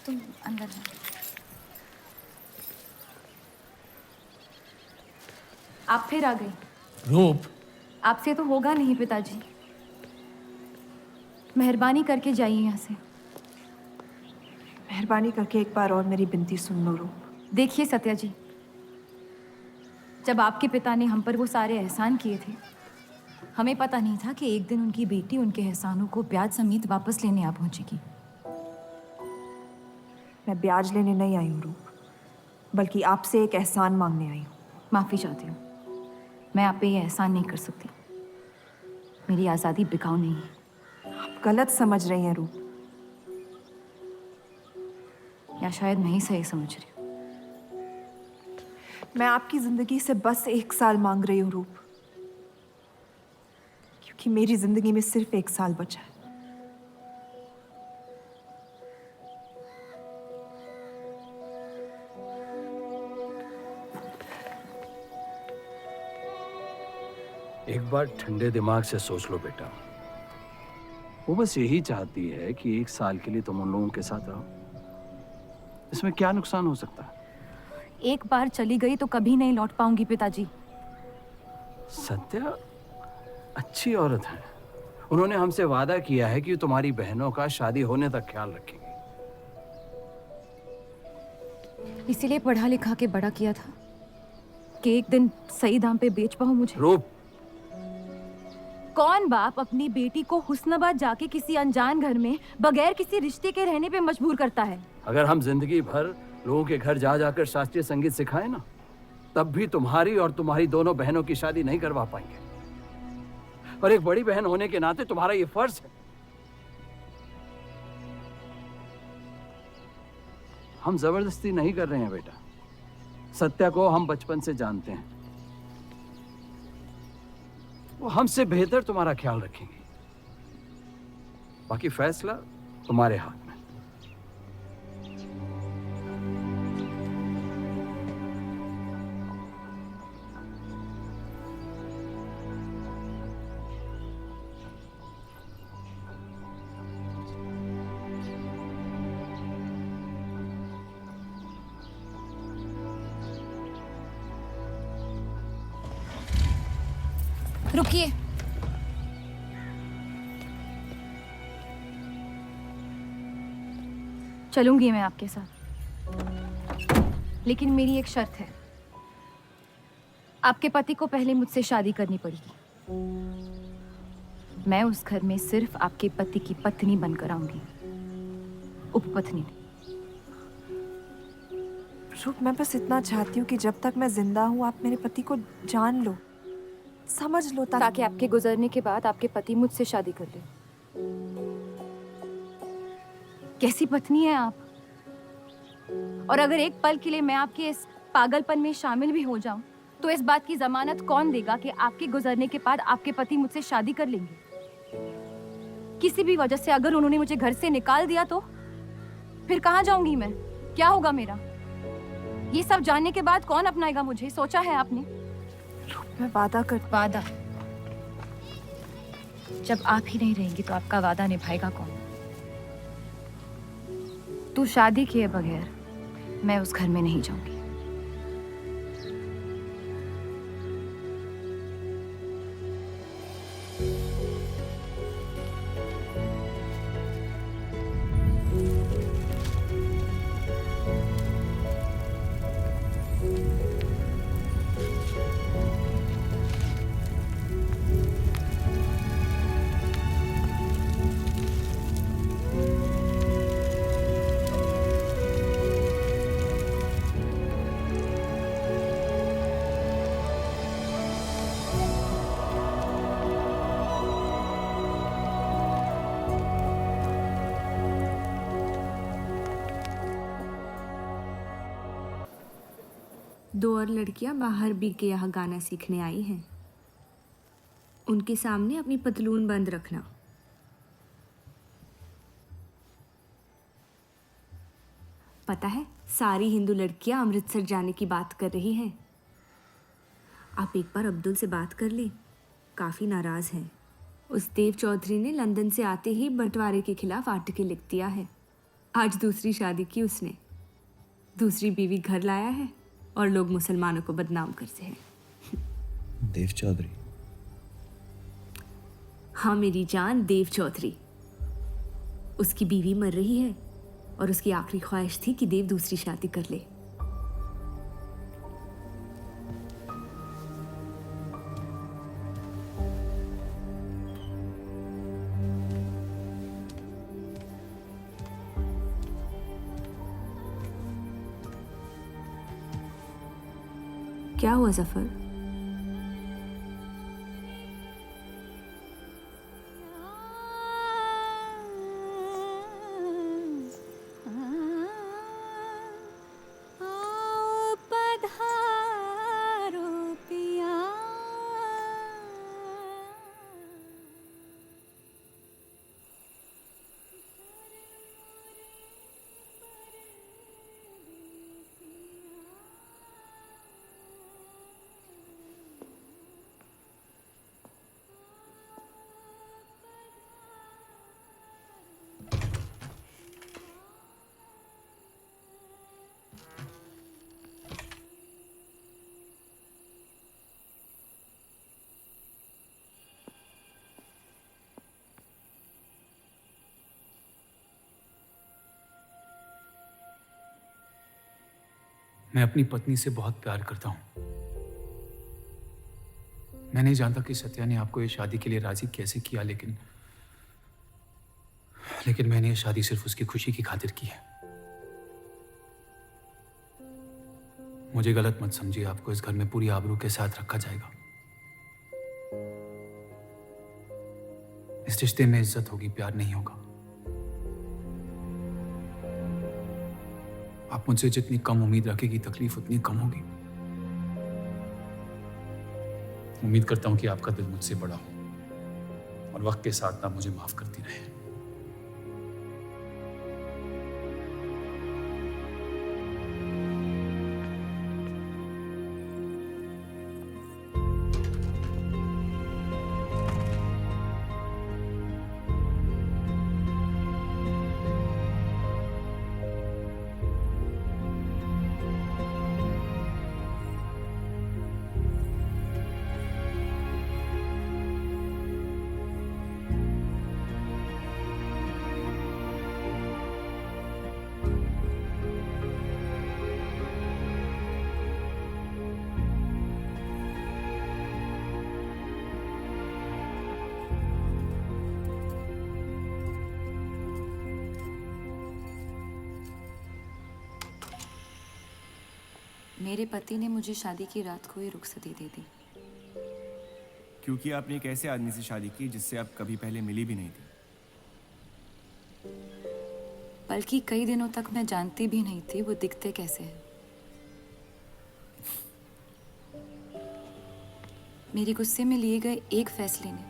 तुम अंदर जाओ। आप फिर आ गई। रूप, आपसे तो होगा नहीं पिताजी। मेहरबानी करके जाइए यहाँ से। मेहरबानी करके एक बार और मेरी विनती सुन लो रूप। देखिए सत्या जी, जब आपके पिता ने हम पर वो सारे एहसान किए थे, हमें पता नहीं था कि एक दिन उनकी बेटी उनके एहसानों को ब्याज समेत वापस लेने आ पहुंचेगी। मैं ब्याज लेने नहीं आई हूँ रूप, बल्कि आपसे एक एहसान मांगने आई हूँ। माफी चाहती हूँ, मैं आप पे ये एहसान नहीं कर सकती। मेरी आज़ादी बिकाऊ नहीं है। आप गलत समझ रही हैं रूप। या शायद मैं ही सही समझ रही हूँ। मैं आपकी जिंदगी से बस 1 साल मांग रही हूँ रूप, क्योंकि मेरी जिंदगी में सिर्फ 1 साल बचा है। एक बार ठंडे दिमाग से सोच लो बेटा। वो बस यही चाहती है कि 1 साल के लिए तुम उन लोगों के साथ रहो। इसमें क्या नुकसान हो सकता है? एक बार चली गई तो कभी नहीं लौट पाऊंगी पिताजी। सत्या अच्छी औरत है। उन्होंने हमसे वादा किया है कि तुम्हारी बहनों का शादी होने तक ख्याल रखेंगे। इसीलिए पढ़ा लिखा के बड़ा किया था कि एक दिन सही दाम पे बेच पाऊं मुझे। रूप, कौन बाप अपनी बेटी को हुस्नाबाद जाके किसी अनजान घर में बगैर किसी रिश्ते के रहने पे मजबूर करता है? अगर हम जिंदगी भर लोगों के घर जा जाकर शास्त्रीय संगीत सिखाएं ना, तब भी तुम्हारी और तुम्हारी दोनों बहनों की शादी नहीं करवा पाएंगे। और एक बड़ी बहन होने के नाते तुम्हारा ये फर्ज है। हम जबरदस्ती नहीं कर रहे हैं बेटा। सत्या को हम बचपन से जानते हैं। वो हमसे बेहतर तुम्हारा ख्याल रखेंगे। बाकी फैसला तुम्हारे हाथ में। रुकिए। चलूंगी मैं आपके साथ, लेकिन मेरी एक शर्त है। आपके पति को पहले मुझसे शादी करनी पड़ेगी। मैं उस घर में सिर्फ आपके पति की पत्नी बनकर आऊंगी, उपपत्नी नहीं। रूप, मैं बस इतना चाहती हूँ कि जब तक मैं जिंदा हूँ आप मेरे पति को जान लो, समझ लो, ताकि आपके गुजरने के बाद आपके पति मुझसे शादी कर ले। कैसी पत्नी है आप? और अगर एक पल के लिए मैं आपके इस पागलपन में शामिल भी हो जाऊं, तो इस बात की जमानत कौन देगा कि आपके गुजरने के बाद आपके पति मुझसे शादी कर लेंगे? किसी भी वजह से अगर उन्होंने मुझे घर से निकाल दिया तो फिर कहाँ जाऊंगी मैं? क्या होगा मेरा? ये सब जानने के बाद कौन अपनाएगा मुझे? सोचा है आपने? मैं वादा कर। वादा? जब आप ही नहीं रहेंगी तो आपका वादा निभाएगा कौन? तू शादी किए बगैर मैं उस घर में नहीं जाऊंगी। दो और लड़कियां बाहर बी के यहाँ गाना सीखने आई हैं। उनके सामने अपनी पतलून बंद रखना। पता है, सारी हिंदू लड़कियां अमृतसर जाने की बात कर रही हैं। आप एक बार अब्दुल से बात कर ले, काफ़ी नाराज़ हैं। उस देव चौधरी ने लंदन से आते ही बंटवारे के खिलाफ आर्टिकल लिख दिया है। आज दूसरी शादी की उसने, दूसरी बीवी घर लाया है और लोग मुसलमानों को बदनाम करते हैं। देव चौधरी। हाँ मेरी जान, देव चौधरी। उसकी बीवी मर रही है और उसकी आखिरी ख्वाहिश थी कि देव दूसरी शादी कर ले। क्या हुआ जफर? मैं अपनी पत्नी से बहुत प्यार करता हूं। मैं नहीं जानता कि सत्या ने आपको ये शादी के लिए राजी कैसे किया, लेकिन मैंने ये शादी सिर्फ उसकी खुशी की खातिर की है। मुझे गलत मत समझिए, आपको इस घर में पूरी आबरू के साथ रखा जाएगा। इस रिश्ते में इज्जत होगी, प्यार नहीं होगा। आप मुझसे जितनी कम उम्मीद रखेगी, तकलीफ उतनी कम होगी। उम्मीद करता हूं कि आपका दिल मुझसे बड़ा हो और वक्त के साथ आप मुझे माफ करती रहे। मेरे पति ने मुझे शादी की रात को ही रुखसती दे दी। क्योंकि आपने एक ऐसे आदमी से शादी की जिससे आप कभी पहले मिली भी नहीं थी। बल्कि कई दिनों तक मैं जानती भी नहीं थी वो दिखते कैसे हैं। मेरे गुस्से में लिए गए एक फैसले ने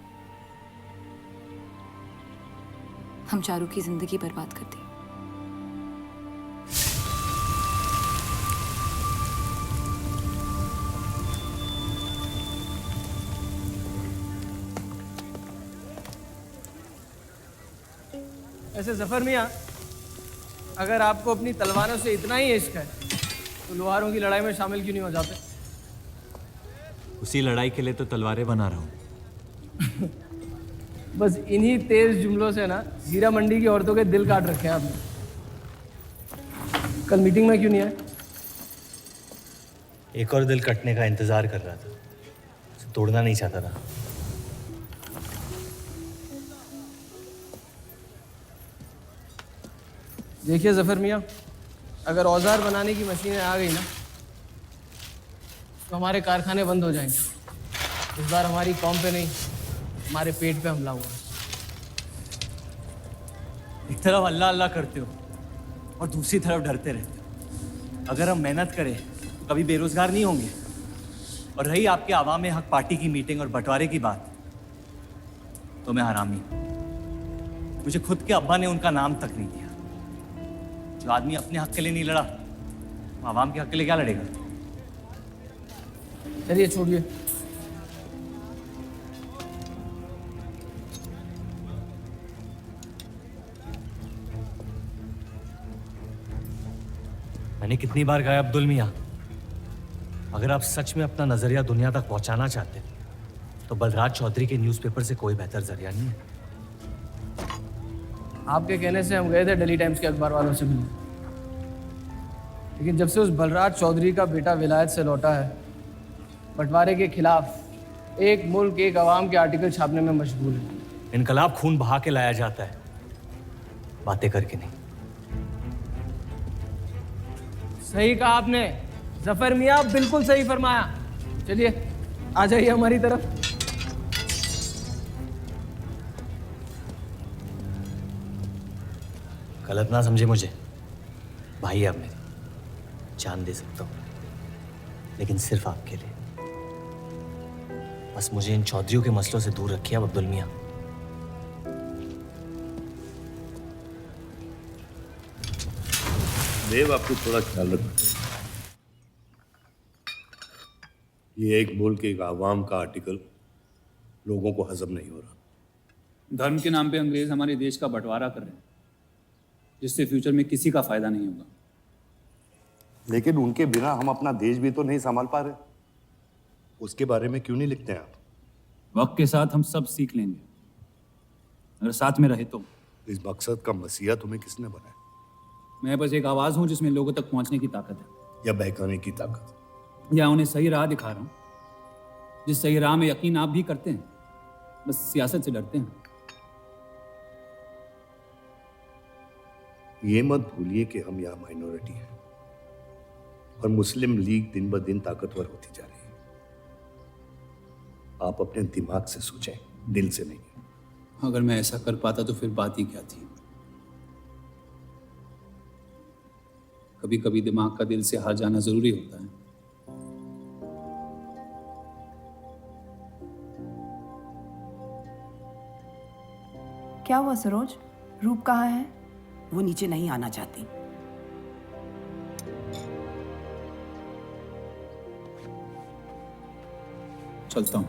हम चारों की जिंदगी बर्बाद कर दी। ऐसे जफर मियाँ, अगर आपको अपनी तलवारों से इतना ही इश्क है तो लोहारों की लड़ाई में शामिल क्यों नहीं हो जाते? उसी लड़ाई के लिए तो तलवारें बना रहा हूँ। बस इन्हीं तेज जुमलों से ना हीरा मंडी की औरतों के दिल काट रखे हैं आपने। कल मीटिंग में क्यों नहीं आए? एक और दिल कटने का इंतजार कर रहा था, उसे तोड़ना नहीं चाहता था। देखिए जफर मियाँ, अगर औजार बनाने की मशीनें आ गई ना तो हमारे कारखाने बंद हो जाएंगे। इस बार हमारी कौम पे नहीं, हमारे पेट पे हमला हुआ। एक तरफ अल्लाह अल्लाह करते हो और दूसरी तरफ डरते रहते हो। अगर हम मेहनत करें तो कभी बेरोजगार नहीं होंगे। और रही आपके आवाम हक पार्टी की मीटिंग और बंटवारे की बात, तो मैं हरामी। मुझे खुद के अब्बा ने उनका नाम तक नहीं दिया। जो आदमी अपने हक के लिए नहीं लड़ा, वो आवाम के हक के लिए क्या लड़ेगा? चलिए छोड़िए। मैंने कितनी बार कहा अब्दुल मियाँ, अगर आप सच में अपना नजरिया दुनिया तक पहुंचाना चाहते तो बलराज चौधरी के न्यूज़पेपर से कोई बेहतर जरिया नहीं है। आपके कहने से हम गए थे दिल्ली टाइम्स के अखबार वालों से मिलने, लेकिन जब से उस बलराज चौधरी का बेटा विलायत से लौटा है, बंटवारे के खिलाफ एक मुल्क एक आवाम के आर्टिकल छापने में मशगूल है। इनकलाब खून बहा के लाया जाता है, बातें करके नहीं। सही कहा आपने जफर मियाँ, बिल्कुल सही फरमाया। चलिए आ जाइए हमारी तरफ। गलत ना समझे मुझे, भाई है आप मेरे, जान दे सकता हूँ, लेकिन सिर्फ आपके लिए। बस मुझे इन चौधरियों के मसलों से दूर रखिए आप अब्दुल मियाँ। देव, आपको थोड़ा ख्याल रखना चाहिए। ये एक मुल्क एक आवाम का आर्टिकल लोगों को हजम नहीं हो रहा। धर्म के नाम पे अंग्रेज हमारे देश का बंटवारा कर रहे हैं, जिससे फ्यूचर में किसी का फायदा नहीं होगा। लेकिन उनके बिना हम अपना देश भी तो नहीं संभाल पा रहे। उसके बारे में क्यों नहीं लिखते हैं आप? वक्त के साथ हम सब सीख लेंगे, अगर साथ में रहे तो। इस मकसद का मसीहा तुम्हें किसने बनाया? मैं बस एक आवाज़ हूँ जिसमें लोगों तक पहुँचने की ताकत है। या बहकाने की ताकत? या उन्हें सही राह दिखा रहा हूँ, जिस सही राह में यकीन आप भी करते हैं, बस सियासत से डरते हैं। ये मत भूलिए कि हम यहाँ माइनॉरिटी हैं और मुस्लिम लीग दिन ब दिन ताकतवर होती जा रही है। आप अपने दिमाग से सोचें, दिल से नहीं। अगर मैं ऐसा कर पाता तो फिर बात ही क्या थी। कभी कभी दिमाग का दिल से हार जाना जरूरी होता है। क्या हुआ सरोज? रूप कहाँ है? वो नीचे नहीं आना चाहती। चलता हूं।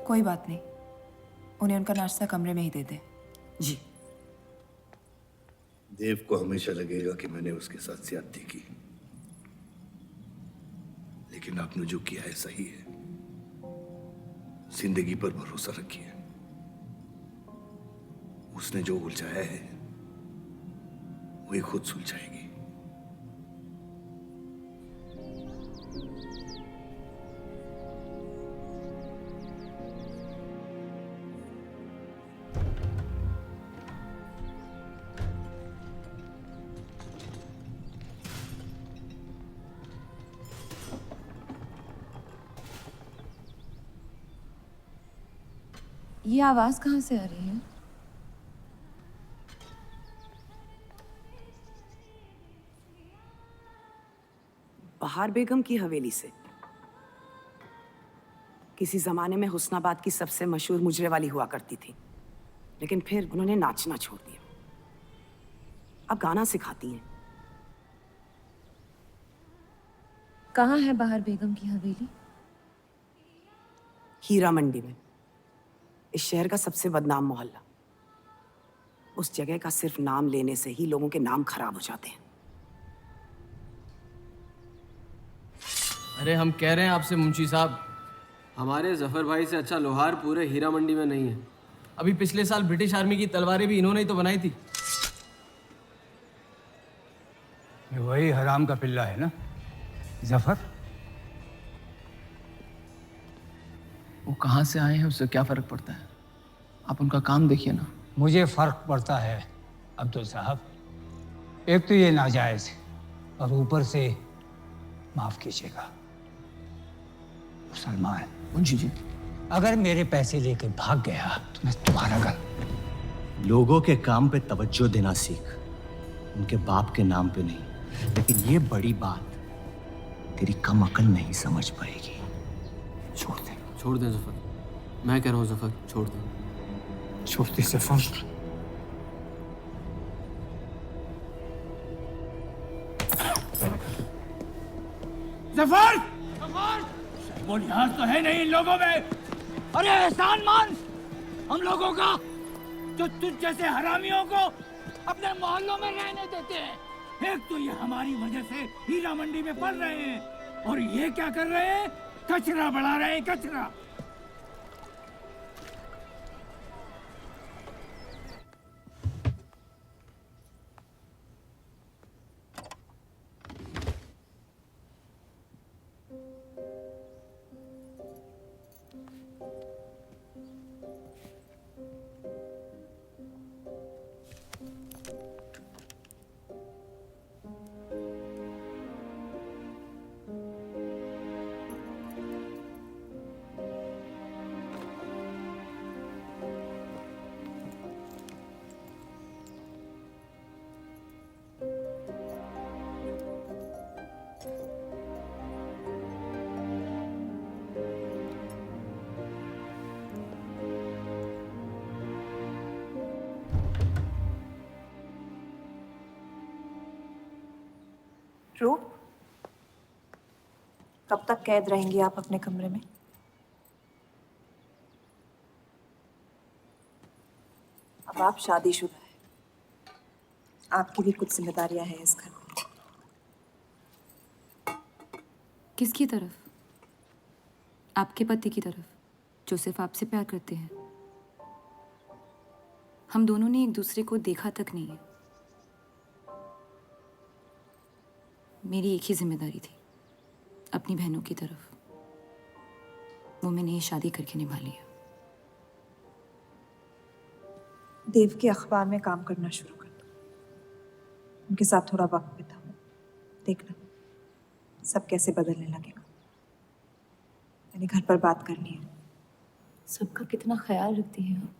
कोई बात नहीं, उन्हें उनका नाश्ता कमरे में ही दे दे। जी। देव को हमेशा लगेगा कि मैंने उसके साथ ज्यादती की, लेकिन आपने जो किया है सही है। जिंदगी पर भरोसा रखिए, उसने जो उलझाया है वही खुद सुलझाएगी। ये आवाज कहाँ से आ रही है? बहार बेगम की हवेली से। किसी जमाने में हुस्नाबाद की सबसे मशहूर मुजरे वाली हुआ करती थी, लेकिन फिर उन्होंने नाचना छोड़ दिया। अब गाना सिखाती हैं। कहाँ है बहार बेगम की हवेली? हीरा मंडी में, इस शहर का सबसे बदनाम मोहल्ला। उस जगह का सिर्फ नाम लेने से ही लोगों के नाम खराब हो जाते हैं। अरे हम कह रहे हैं आपसे मुंशी साहब, हमारे जफर भाई से अच्छा लोहार पूरे हीरा मंडी में नहीं है। अभी पिछले साल ब्रिटिश आर्मी की तलवारें भी इन्होंने ही तो बनाई थी। ये वही हराम का पिल्ला है ना जफर? वो कहाँ से आए हैं उससे क्या फर्क पड़ता है? आप उनका काम देखिए ना। मुझे फर्क पड़ता है अब्दुल साहब। एक तो ये नाजायज और ऊपर से माफ कीजिएगा सलमान मुंशी जी, अगर मेरे पैसे लेके भाग गया तो मैं तुम्हारा गल। लोगों के काम पे तवज्जो देना सीख, उनके बाप के नाम पे नहीं। लेकिन ये बड़ी बात तेरी कम अकल नहीं समझ पाएगी। छोड़ दे। छोड़ दें जफर, मैं कह रहा हूँ जफर, छोड़ दें। छोड़ दे जफर। जफर! बुनियाद तो है नहीं इन लोगों में। अरे एहसान मान हम लोगों का, जो तुझ जैसे हरामियों को अपने मोहल्लों में रहने देते हैं। एक तो ये हमारी वजह से हीरा मंडी में पल रहे हैं, और ये क्या कर रहे हैं? कचरा बढ़ा रहे हैं, कचरा। रूप, कब तक कैद रहेंगी आप अपने कमरे में? अब आप शादीशुदा हैं, आपकी भी कुछ जिम्मेदारियां हैं इस घर में। किसकी तरफ? आपके पति की तरफ, जो सिर्फ आपसे प्यार करते हैं। हम दोनों ने एक दूसरे को देखा तक नहीं है। मेरी एक ही जिम्मेदारी थी, अपनी बहनों की तरफ। वो मैंने ये शादी करके निभा लिया। देव के अखबार में काम करना शुरू कर दो, उनके साथ थोड़ा वक्त बिताओ, देखना सब कैसे बदलने लगेगा। मैंने घर पर बात करनी है। सबका कितना ख्याल रखती है आप।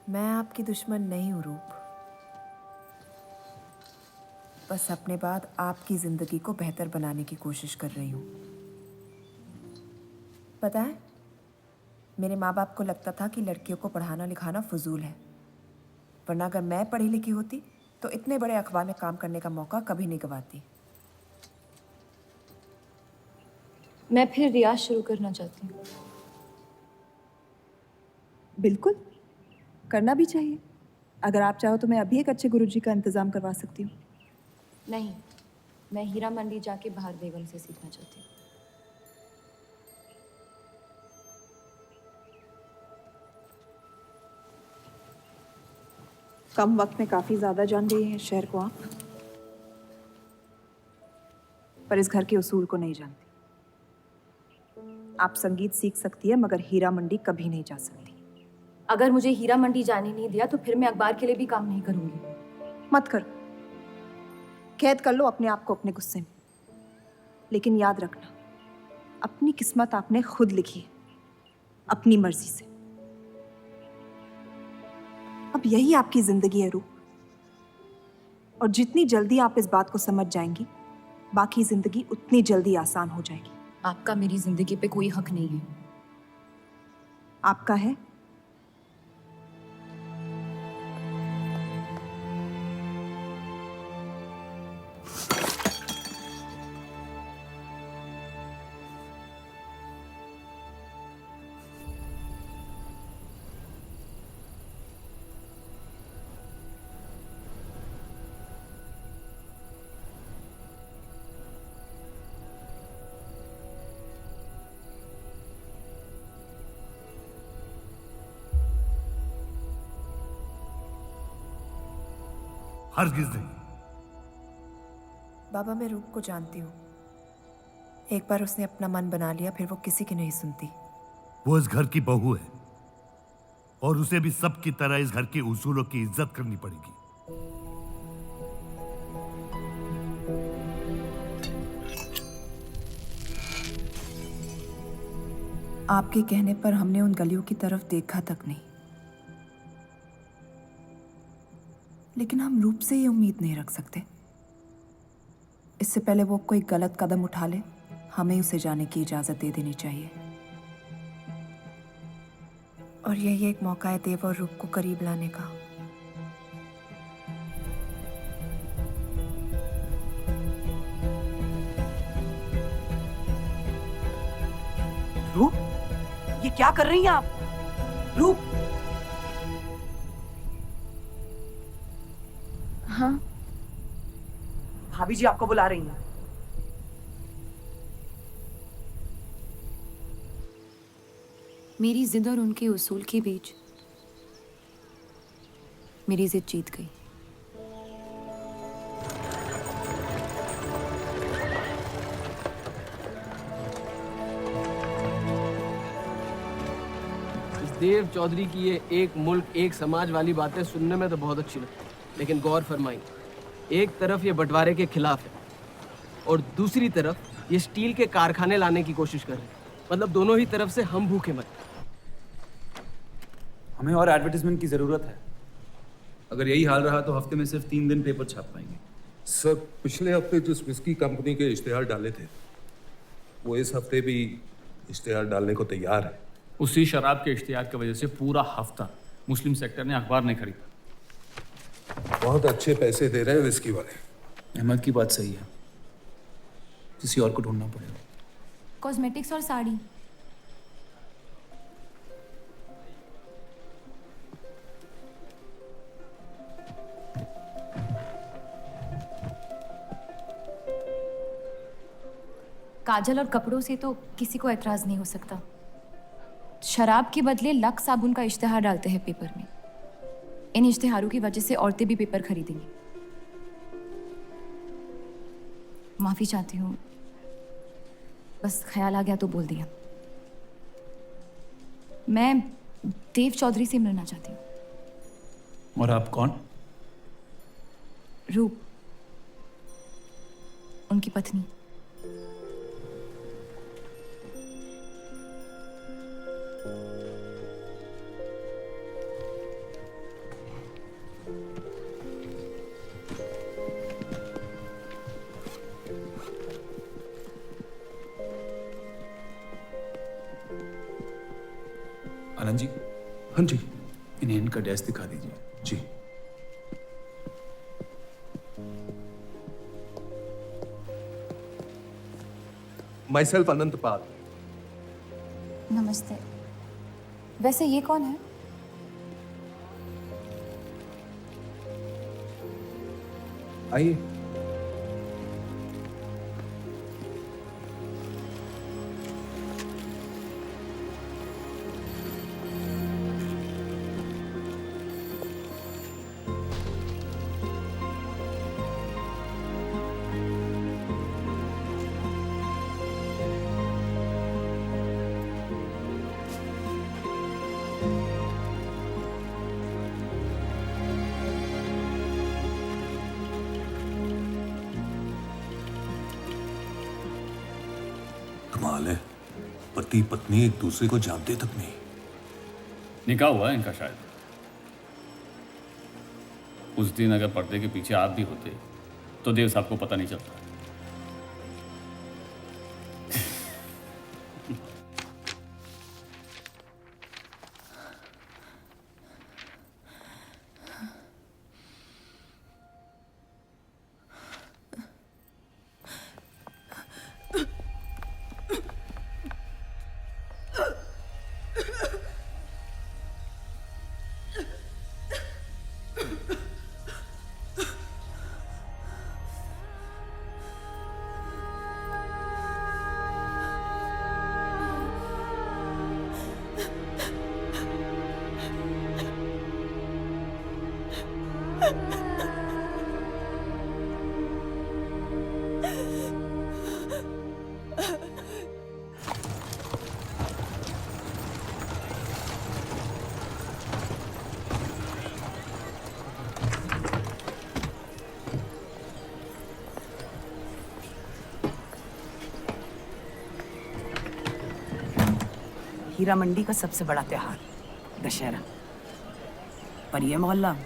मैं आपकी दुश्मन नहीं हूँ रूप, बस अपने बाद आपकी जिंदगी को बेहतर बनाने की कोशिश कर रही हूँ। पता है, मेरे माँ बाप को लगता था कि लड़कियों को पढ़ाना लिखाना फजूल है, वरना अगर मैं पढ़ी लिखी होती तो इतने बड़े अखबार में काम करने का मौका कभी नहीं गंवाती। मैं फिर रियाज शुरू करना चाहती हूँ। बिल्कुल, करना भी चाहिए। अगर आप चाहो तो मैं अभी एक अच्छे गुरुजी का इंतजाम करवा सकती हूँ। नहीं, मैं हीरा मंडी जाके बाहर बेगम से सीखना चाहती हूँ। कम वक्त में काफी ज्यादा जान गई हैं शहर को आप, पर इस घर के उसूल को नहीं जानती। आप संगीत सीख सकती है, मगर हीरा मंडी कभी नहीं जा सकती। अगर मुझे हीरा मंडी जाने नहीं दिया तो फिर मैं अखबार के लिए भी काम नहीं करूंगी। मत करो, कैद कर लो अपने आप को अपने गुस्से में, लेकिन याद रखना, अपनी किस्मत आपने खुद लिखी है, अपनी मर्जी से। अब यही आपकी जिंदगी है रूप, और जितनी जल्दी आप इस बात को समझ जाएंगी, बाकी जिंदगी उतनी जल्दी आसान हो जाएगी। आपका मेरी जिंदगी पे कोई हक नहीं है। आपका है। हरगिज नहीं। बाबा, मैं रूप को जानती हूँ। एक बार उसने अपना मन बना लिया, फिर वो किसी की नहीं सुनती। वो इस घर की बहू है, और उसे भी सबकी तरह इस घर के उसूलों की इज्जत करनी पड़ेगी। आपके कहने पर हमने उन गलियों की तरफ देखा तक नहीं, लेकिन हम रूप से ये उम्मीद नहीं रख सकते। इससे पहले वो कोई गलत कदम उठा ले, हमें उसे जाने की इजाजत दे देनी चाहिए। और यही एक मौका है देव और रूप को करीब लाने का। रूप, ये क्या कर रही हैं आप? रूप, हाँ भाभी जी आपको बुला रही हैं। मेरी जिद और उनके उसूल के बीच मेरी जिद जीत गई। इस देव चौधरी की ये एक मुल्क एक समाज वाली बातें सुनने में तो बहुत अच्छी लगती, लेकिन गौर फरमाई, एक तरफ ये बंटवारे के खिलाफ है और दूसरी तरफ ये स्टील के कारखाने लाने की कोशिश कर रहे हैं। मतलब दोनों ही तरफ से हम भूखे मर। हमें और एडवर्टाइजमेंट की ज़रूरत है। अगर यही हाल रहा तो हफ्ते में सिर्फ 3 दिन पेपर छाप पाएंगे। सर, पिछले हफ्ते जिस विस्की कंपनी के इश्तेहार डाले थे वो इस हफ्ते भी इश्तेहार डालने को तैयार है। उसी शराब के इश्तिहार की वजह से पूरा हफ्ता मुस्लिम सेक्टर ने अखबार नहीं खरीदा। बहुत अच्छे पैसे दे रहे हैं विस्की वाले। अहमद की बात सही है, किसी और को ढूंढना पड़ेगा। कॉस्मेटिक्स और साड़ी। काजल और कपड़ों से तो किसी को एतराज नहीं हो सकता। शराब के बदले लक्स साबुन का इश्तिहार डालते हैं पेपर में। इन इश्तिहारों की वजह से औरतें भी पेपर खरीदेंगी। माफी चाहती हूँ, बस ख्याल आ गया तो बोल दिया। मैं देव चौधरी से मिलना चाहती हूँ। और आप कौन? रूप, उनकी पत्नी। आनंद जी। हाँ जी। इन्हें इनका डेस्क दिखा दीजिए। जी। माई सेल्फ अनंत पाल। नमस्ते। वैसे ये कौन है? आइए। कमाल है, पति पत्नी एक दूसरे को जानते तक नहीं। निकाह हुआ है इनका शायद। उस दिन अगर पर्दे के पीछे आप भी होते तो देव साहब को पता नहीं चलता। हीरा मंडी का सबसे बड़ा त्योहार दशहरा, पर यह मोहल्ला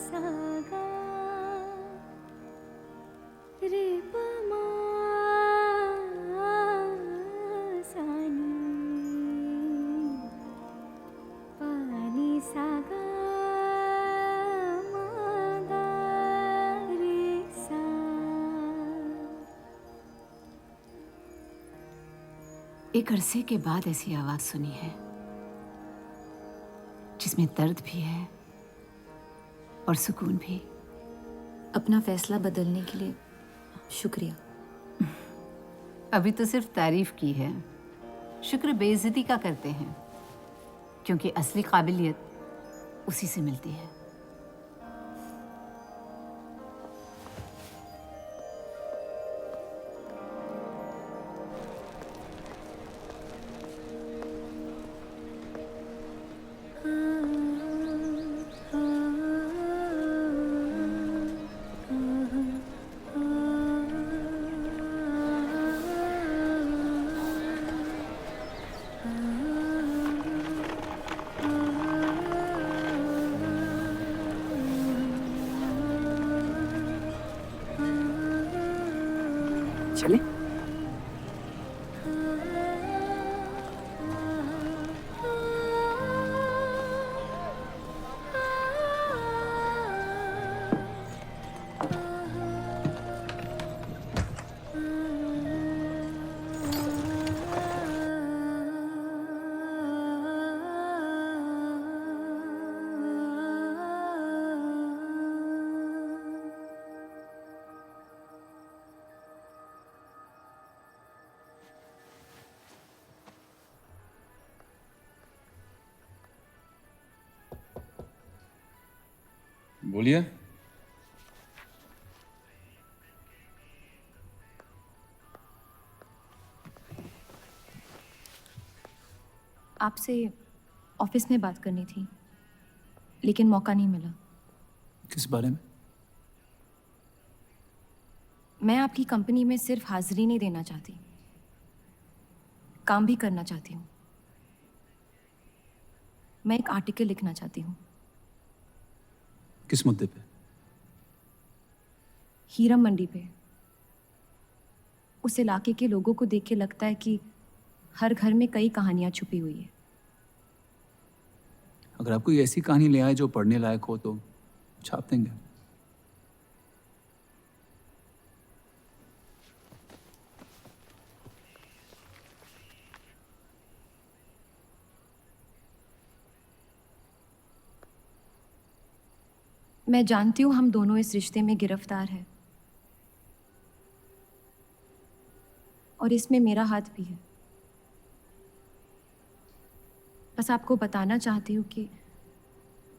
सागा रे पमा सानी पानी सागा मागा रे सा। एक अरसे के बाद ऐसी आवाज सुनी है जिसमें दर्द भी है और सुकून भी। अपना फैसला बदलने के लिए शुक्रिया। अभी तो सिर्फ तारीफ की है, शुक्र बेइज्जती का करते हैं, क्योंकि असली काबिलियत उसी से मिलती है। चले? बोलिए। आपसे ऑफिस में बात करनी थी, लेकिन मौका नहीं मिला। किस बारे में? मैं आपकी कंपनी में सिर्फ हाजिरी नहीं देना चाहती, काम भी करना चाहती हूँ। मैं एक आर्टिकल लिखना चाहती हूँ। किस मुद्दे पे? हीरा मंडी पे। उस इलाके के लोगों को देख के लगता है कि हर घर में कई कहानियां छुपी हुई है। अगर आप कोई ऐसी कहानी ले आए जो पढ़ने लायक हो तो छाप देंगे। मैं जानती हूँ हम दोनों इस रिश्ते में गिरफ्तार हैं, और इसमें मेरा हाथ भी है। बस आपको बताना चाहती हूँ कि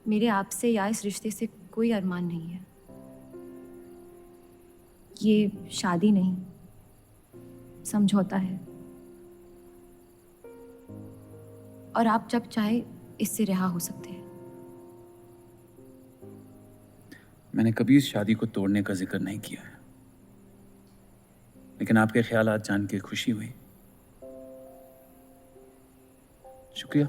मेरे आपसे या इस रिश्ते से कोई अरमान नहीं है। ये शादी नहीं, समझौता है, और आप जब चाहे इससे रिहा हो सकते हैं। मैंने कभी इस शादी को तोड़ने का जिक्र नहीं किया है, लेकिन आपके ख्यालात जान के खुशी हुई। शुक्रिया।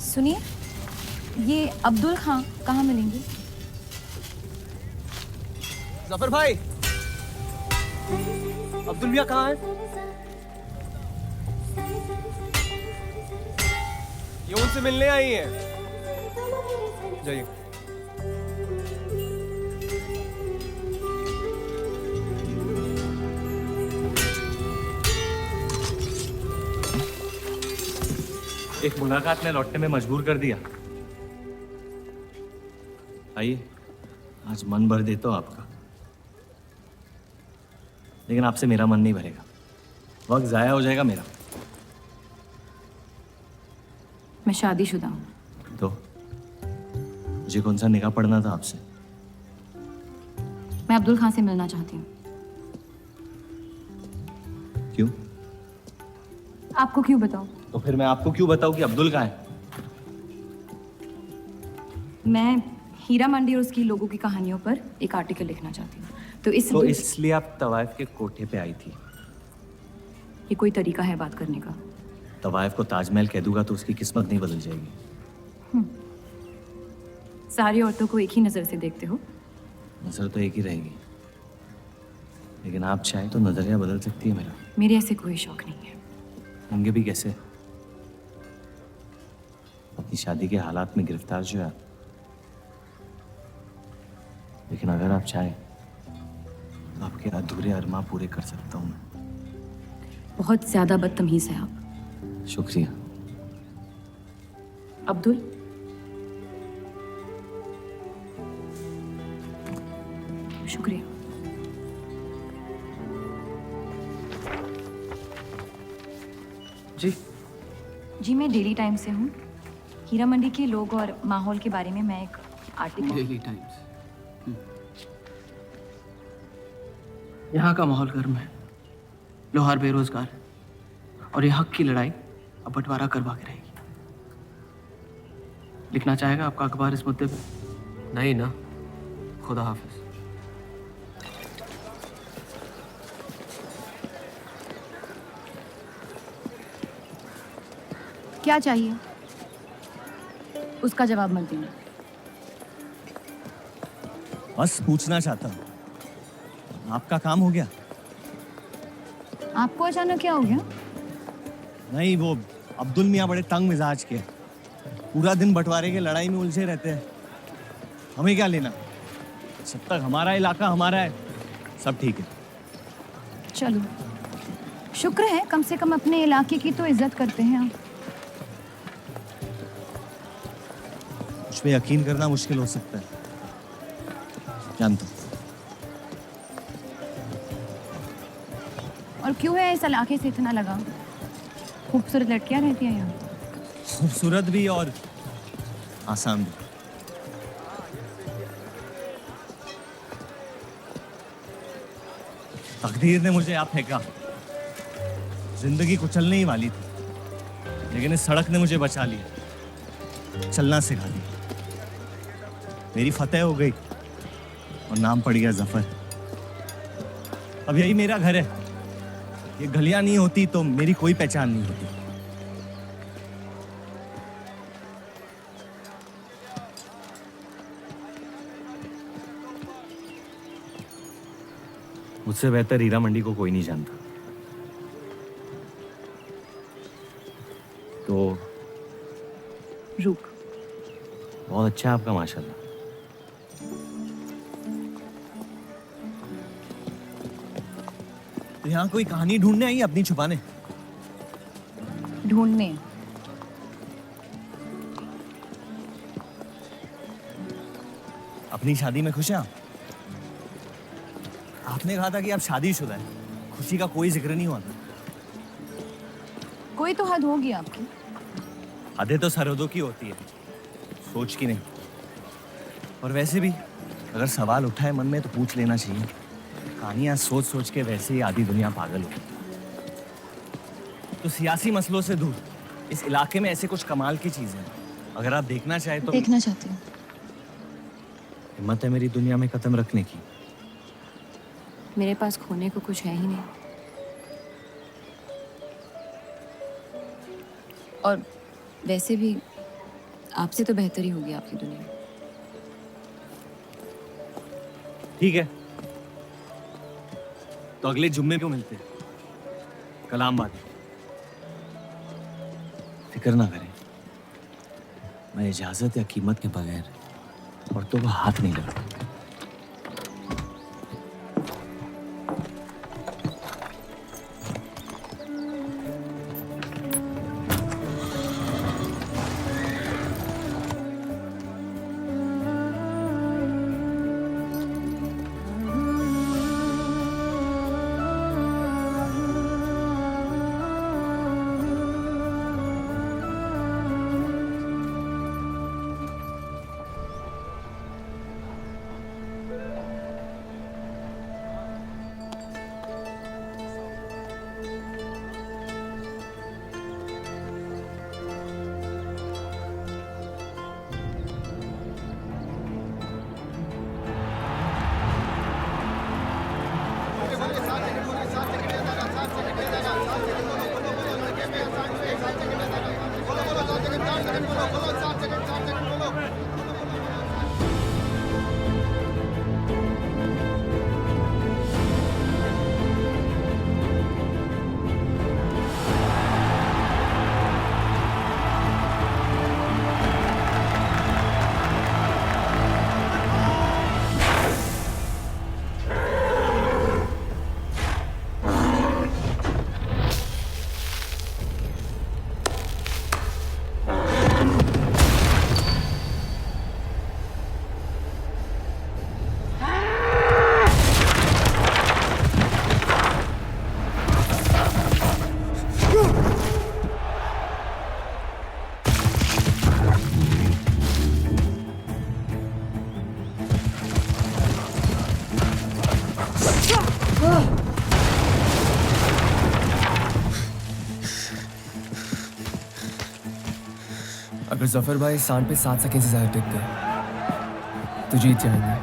सुनिए, ये अब्दुल खां कहाँ मिलेंगे? जफर भाई, अब्दुल मियां कहाँ है? ये उनसे मिलने आई हैं। जाइए। एक मुलाकात ने लौटने में मजबूर कर दिया। आइए, आज मन भर देता हूं आपका, लेकिन आपसे मेरा मन नहीं भरेगा। वक्त जाया हो जाएगा मेरा। मैं शादीशुदा हूँ। तो मुझे कौन सा निकाह पढ़ना था आपसे? मैं अब्दुल खां से मिलना चाहती हूँ। आपको क्यों बताऊं? तो फिर मैं आपको क्यों बताऊं कि अब्दुल कहाँ है? मैं हीरा मंडी और उसकी लोगों की कहानियों पर एक आर्टिकल लिखना चाहती हूँ। तो इसलिए आप तवाइफ के कोठे पे आई थी? ये कोई तरीका है बात करने का? तवाइफ को ताजमहल कह दूंगा तो उसकी किस्मत नहीं बदल जाएगी। सारी औरतों को एक ही नजर से देखते हो? नजर तो एक ही रहेगी, लेकिन आप चाहे तो नजरिया बदल सकती है मेरा। मेरे ऐसे कोई शौक नहीं है। होंगे भी कैसे? अपनी शादी के हालात में गिरफ्तार जो है आप। लेकिन अगर आप चाहें तो आपके अधूरे अरमां पूरे कर सकता हूं मैं। बहुत ज्यादा बदतमीज है आप। शुक्रिया। अब्दुल, शुक्रिया। जी जी, मैं डेली टाइम्स से हूँ। हीरा मंडी के लोग और माहौल के बारे में मैं एक आर्टिकल। Daily times. यहाँ का माहौल गर्म है, लोहार बेरोजगार है, और ये हक की लड़ाई अब बंटवारा करवा के रहेगी। लिखना चाहेगा आपका अखबार इस मुद्दे पे? नहीं ना, खुदा हाफिज। क्या चाहिए? उसका जवाब मत देना। बस पूछना चाहता हूँ, आपका काम हो गया? आपको अचानक क्या हो गया? नहीं, वो अब्दुल मियाँ बड़े तंग मिजाज के हैं। पूरा दिन बंटवारे के लड़ाई में उलझे रहते हैं। हमें क्या लेना? जब तक हमारा इलाका हमारा है, सब ठीक है। चलो, शुक्र है कम से कम अपने इलाके की तो इज्जत करते हैं आप। मुझ पे यकीन करना मुश्किल हो सकता है, जानता हूँ। और क्यों है इस इलाके से इतना लगाव? खूबसूरत लड़कियां रहती हैं यहाँ। खूबसूरत भी और आसान भी। तकदीर ने मुझे यहाँ फेंका। जिंदगी कुचलने ही वाली थी, लेकिन इस सड़क ने मुझे बचा लिया, चलना सिखा दिया। मेरी फतेह हो गई और नाम पड़ गया जफर। अब यही मेरा घर है। ये गलियां नहीं होती तो मेरी कोई पहचान नहीं होती। मुझसे बेहतर हीरा मंडी को कोई नहीं जानता। तो रुक। बहुत अच्छा है आपका, माशाल्लाह। तो यहाँ कोई कहानी ढूंढने आई, अपनी छुपाने? ढूंढने? अपनी शादी में खुश हैं आप? आपने कहा था कि आप शादीशुदा हैं, खुशी का कोई जिक्र नहीं हुआ था। कोई तो हद होगी आपकी। हदें तो सरहदों की होती है, सोच की नहीं। और वैसे भी अगर सवाल उठा है मन में तो पूछ लेना चाहिए। कहानियां सोच सोच के वैसे ही आधी दुनिया पागल हो। तो सियासी मसलों से दूर इस इलाके में ऐसे कुछ कमाल की चीजें हैं, अगर आप देखना चाहे तो। देखना चाहती हूँ। हिम्मत है मेरी दुनिया में कदम रखने की? मेरे पास खोने को कुछ है ही नहीं। और वैसे भी आपसे तो बेहतर ही होगी आपकी दुनिया। ठीक है, तो अगले जुम्मे को मिलते हैं, कलाम बात। फिक्र ना करें, मैं इजाजत या कीमत के बगैर औरतों को हाथ नहीं लगाता। अगर जफर भाई सांड पे 7 सेकंड से ज्यादा टिक गए तो जीत जाएंगे।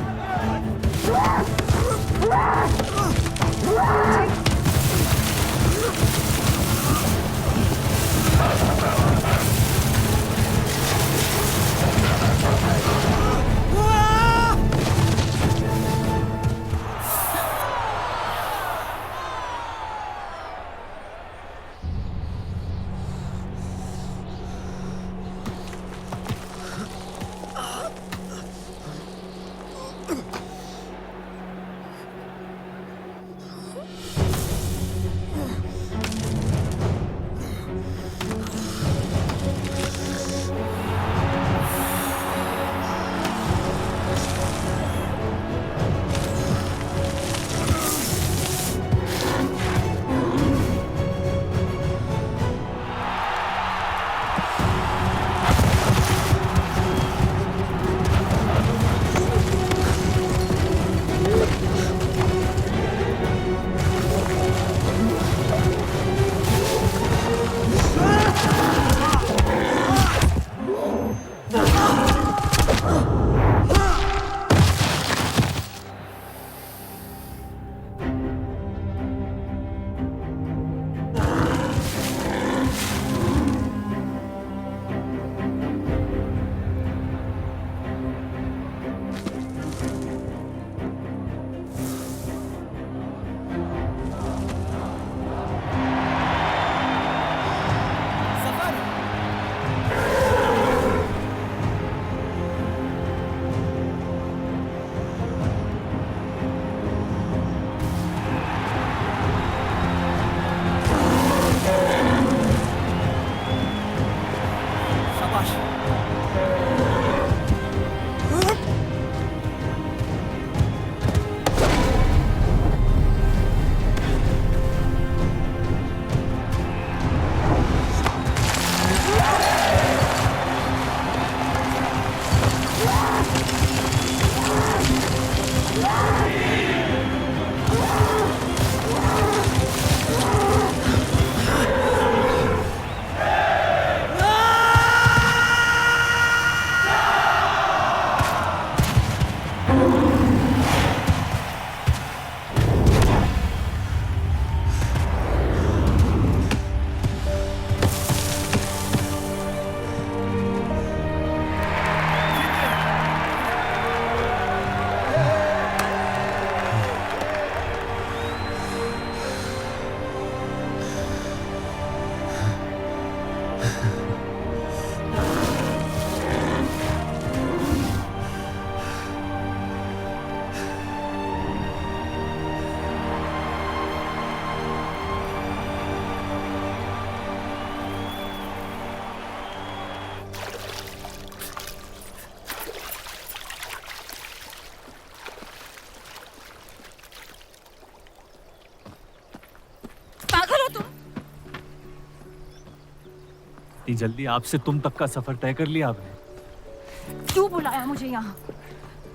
इतनी जल्दी आपसे तुम तक का सफर तय कर लिया आपने? क्यों बुलाया मुझे यहाँ?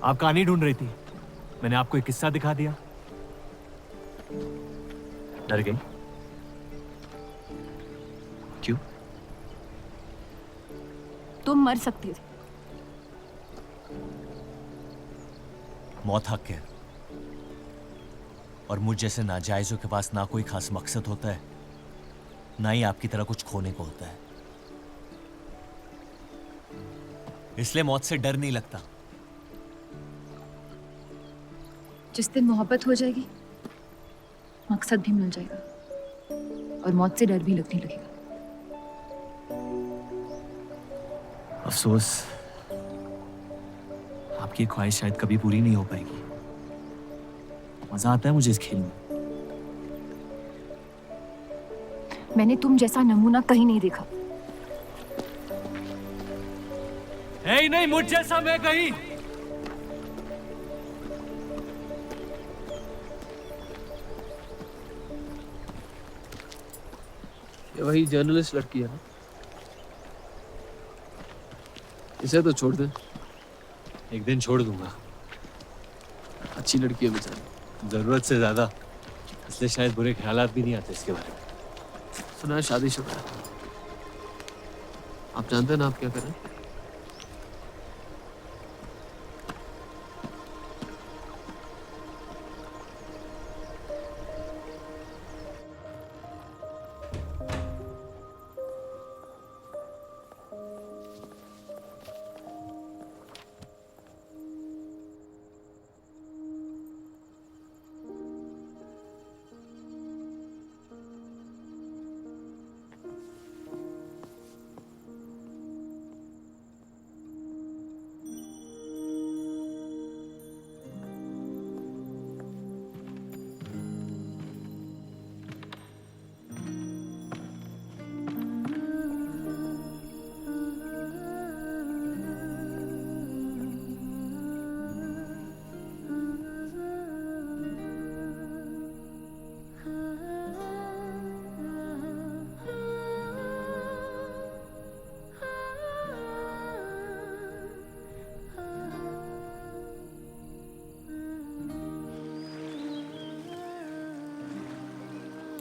आप कहानी ढूंढ रही थी, मैंने आपको एक किस्सा दिखा दिया। डर गई? क्यों? तुम मर सकती थी। मौत हक है, और मुझ जैसे नाजायजों के पास ना कोई खास मकसद होता है, ना ही आपकी तरह कुछ खोने को होता है। इसलिए मौत से डर नहीं लगता। जिस दिन मोहब्बत हो जाएगी मकसद भी मिल जाएगा और मौत से डर भी लगने लगेगा। अफसोस आपकी ख्वाहिश शायद कभी पूरी नहीं हो पाएगी। मजा आता है मुझे इस खेल में। मैंने तुम जैसा नमूना कहीं नहीं देखा। है ही नहीं मुझ जैसा मैं कहीं। ये वही जर्नलिस्ट लड़की है ना? इसे तो छोड़ दे। एक दिन छोड़ दूंगा। अच्छी लड़की है बेचारी। जरूरत से ज्यादा, इसलिए शायद बुरे ख्यालात भी नहीं आते इसके बारे में। सुना है शादीशुदा है। आप जानते हैं ना आप क्या करें?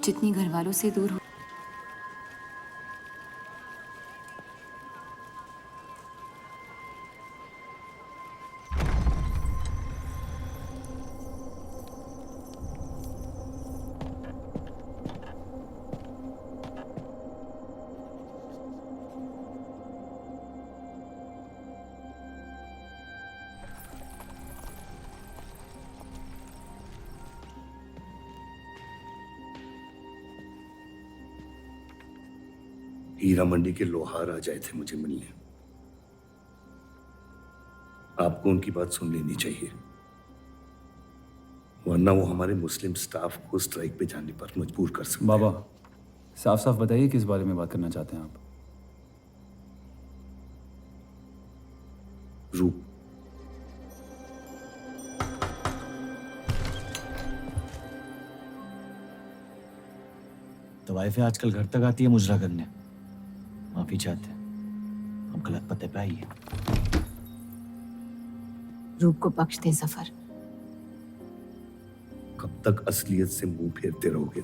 जितनी घर वालों से दूर हो हीरा मंडी के लोहार आ जाए थे मुझे मिलने। आपको उनकी बात सुन लेनी चाहिए, वरना वो हमारे मुस्लिम स्टाफ को स्ट्राइक पे जाने पर मजबूर कर सकते हैं। बाबा साफ साफ बताइए किस बारे में बात करना चाहते हैं आप? रूप। तो वाइफ आजकल घर तक आती है मुजरा करने। माफी चाहते हैं, हम गलत पते पे आइए। रूप को बख्श दे सफर। कब तक असलियत से मुंह फेरते रहोगे?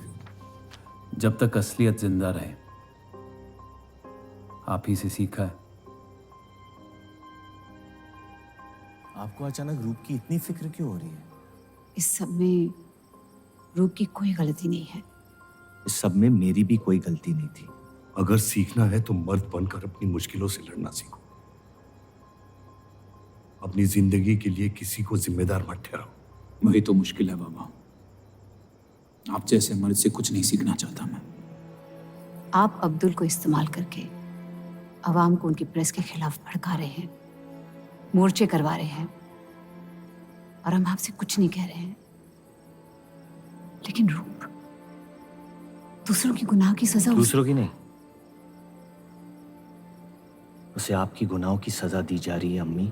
जब तक असलियत जिंदा रहे। आप ही से सीखा है। आपको अचानक रूप की इतनी फिक्र क्यों हो रही है? इस सब में रूप की कोई गलती नहीं है। इस सब में मेरी भी कोई गलती नहीं थी। अगर सीखना है तो मर्द बनकर अपनी मुश्किलों से लड़ना सीखो। अपनी जिंदगी के लिए किसी को जिम्मेदार मत ठहराओ। वही तो मुश्किल है बाबा। आप जैसे मर्द से कुछ नहीं सीखना चाहता मैं। आप अब्दुल को इस्तेमाल करके अवाम को उनकी प्रेस के खिलाफ भड़का रहे हैं, मोर्चे करवा रहे हैं, और हम आपसे कुछ नहीं कह रहे हैं। लेकिन रूप, दूसरों की गुनाह की सजा दूसरों की नहीं, उसे आपकी गुनाहों की सजा दी जा रही है। अम्मी,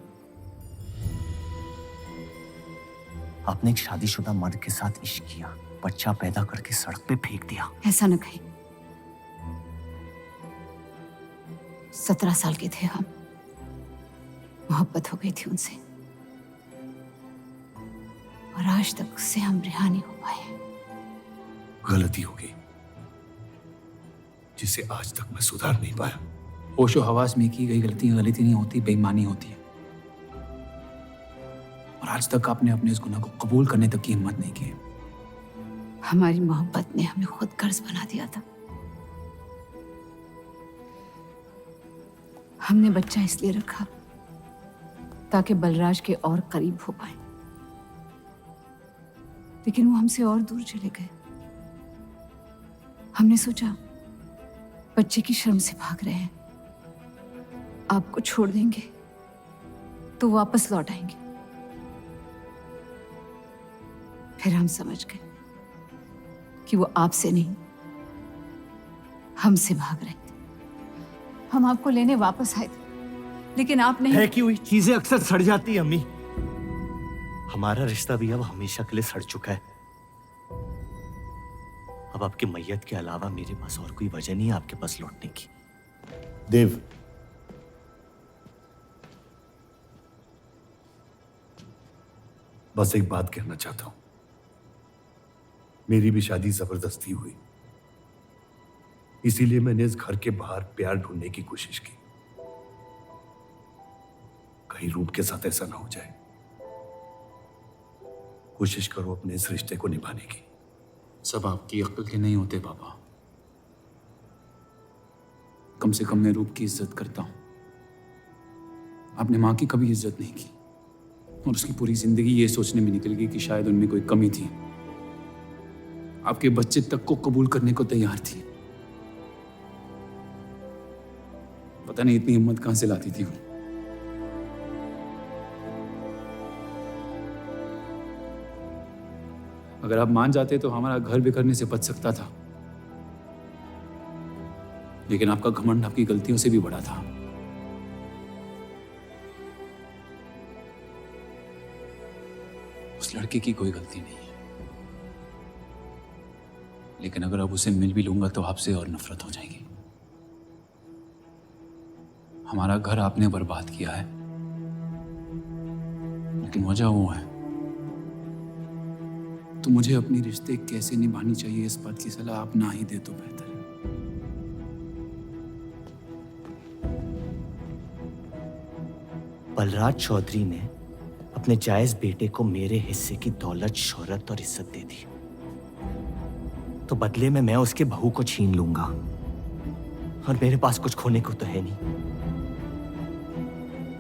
आपने एक शादीशुदा मर्द के साथ इश्क किया, बच्चा पैदा करके सड़क पे फेंक दिया। ऐसा न कहें। 17 साल के थे हम, मोहब्बत हो गई थी उनसे, और आज तक उससे हम रिहा नहीं हो पाए। गलती हो गई जिसे आज तक मैं सुधार नहीं पाया। होशो हवास में की गई गलती गलती नहीं होती, बेईमानी होती है। और आज तक आपने अपने इस गुनाह को कबूल करने तक की हिम्मत नहीं की। हमारी मोहब्बत ने हमें खुद कर्ज बना दिया था। हमने बच्चा इसलिए रखा ताकि बलराज के और करीब हो पाए, लेकिन वो हमसे और दूर चले गए। हमने सोचा बच्चे की शर्म से भाग रहे हैं, आपको छोड़ देंगे तो वापस लौट आएंगे। फिर हम समझ गए कि वो आपसे नहीं हमसे भाग रहे थे। हम आपको लेने वापस आए थे, लेकिन आप नहीं। फेंकी हुई चीजें अक्सर सड़ जाती है अम्मी। हमारा रिश्ता भी अब हमेशा के लिए सड़ चुका है। अब आपकी मैयत के अलावा मेरे पास और कोई वजह नहीं है आपके पास लौटने की। देव, बस एक बात कहना चाहता हूं। मेरी भी शादी जबरदस्ती हुई, इसीलिए मैंने इस घर के बाहर प्यार ढूंढने की कोशिश की। कहीं रूप के साथ ऐसा ना हो जाए। कोशिश करो अपने इस रिश्ते को निभाने की। सब आपकी अक्ल के नहीं होते पापा। कम से कम मैं रूप की इज्जत करता हूं। आपने मां की कभी इज्जत नहीं की और उसकी पूरी जिंदगी ये सोचने में निकल गई कि शायद उनमें कोई कमी थी। आपके बच्चे तक को कबूल करने को तैयार थी। पता नहीं इतनी हिम्मत कहां से लाती थी वो। अगर आप मान जाते तो हमारा घर बिखरने से बच सकता था, लेकिन आपका घमंड आपकी गलतियों से भी बड़ा था। उस लड़के की कोई गलती नहीं है, लेकिन अगर अब उसे मिल भी लूंगा तो आपसे और नफरत हो जाएगी। हमारा घर आपने बर्बाद किया है, लेकिन वजह वो है। तो मुझे अपनी रिश्ते कैसे निभानी चाहिए इस बात की सलाह आप ना ही दे तो बेहतर है। बलराज चौधरी ने अपने जायज बेटे को मेरे हिस्से की दौलत, शोहरत और इज्जत दे दी, तो बदले में मैं उसके बहू को छीन लूंगा। और मेरे पास कुछ खोने को तो है नहीं।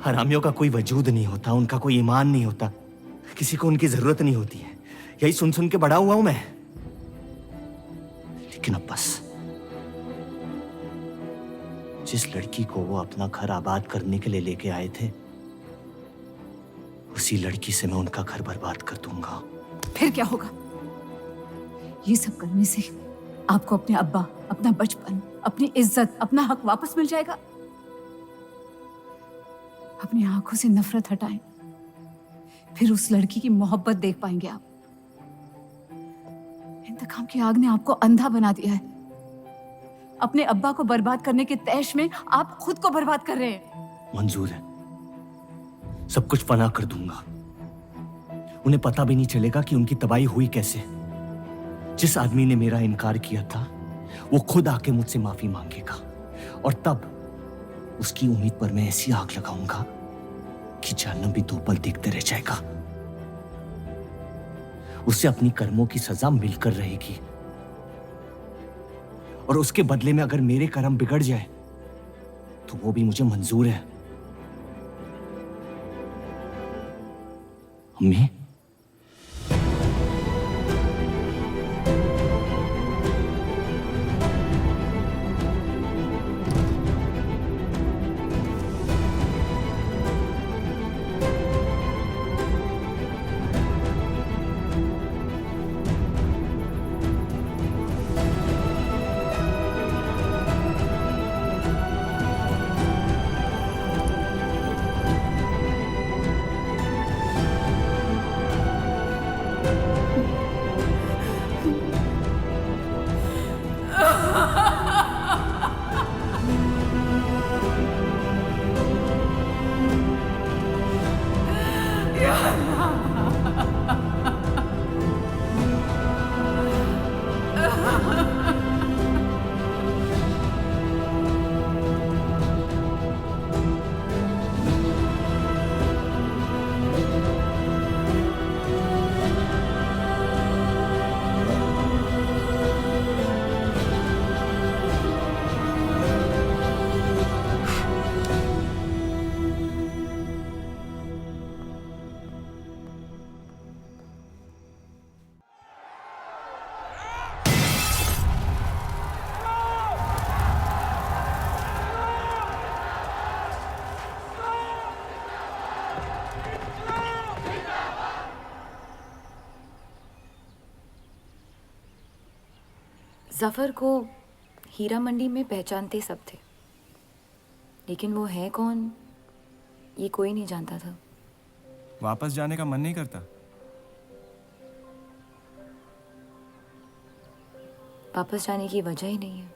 हरामियों का कोई वजूद नहीं होता, उनका कोई ईमान नहीं होता, किसी को उनकी जरूरत नहीं होती है। यही सुन सुन के बड़ा हुआ हूं मैं। लेकिन अब बस, जिस लड़की को वो अपना घर आबाद करने के लिए लेके आए थे, उसी लड़की से मैं उनका घर बर्बाद कर दूंगा। फिर क्या होगा? ये सब करने से आपको अपने अब्बा, अपना बचपन, अपनी इज्जत, अपना हक वापस मिल जाएगा। अपनी आंखों से नफरत हटाएं, फिर उस लड़की की मोहब्बत देख पाएंगे आप। इंतकाम की आग ने आपको अंधा बना दिया है। अपने अब्बा को बर्बाद करने के तैश में आप खुद को बर्बाद कर रहे हैं। मंजूर है, सब कुछ फना कर दूंगा। उन्हें पता भी नहीं चलेगा कि उनकी तबाही हुई कैसे। जिस आदमी ने मेरा इनकार किया था, वो खुद आके मुझसे माफी मांगेगा, और तब उसकी उम्मीद पर मैं ऐसी आग लगाऊंगा कि जहन्नम भी 2 पल देखते रह जाएगा। उसे अपनी कर्मों की सजा मिलकर रहेगी, और उसके बदले में अगर मेरे कर्म बिगड़ जाए तो वो भी मुझे मंजूर है। अम्मी, जफर को हीरा मंडी में पहचानते सब थे, लेकिन वो है कौन ये कोई नहीं जानता था। वापस जाने का मन नहीं करता? वापस जाने की वजह ही नहीं है।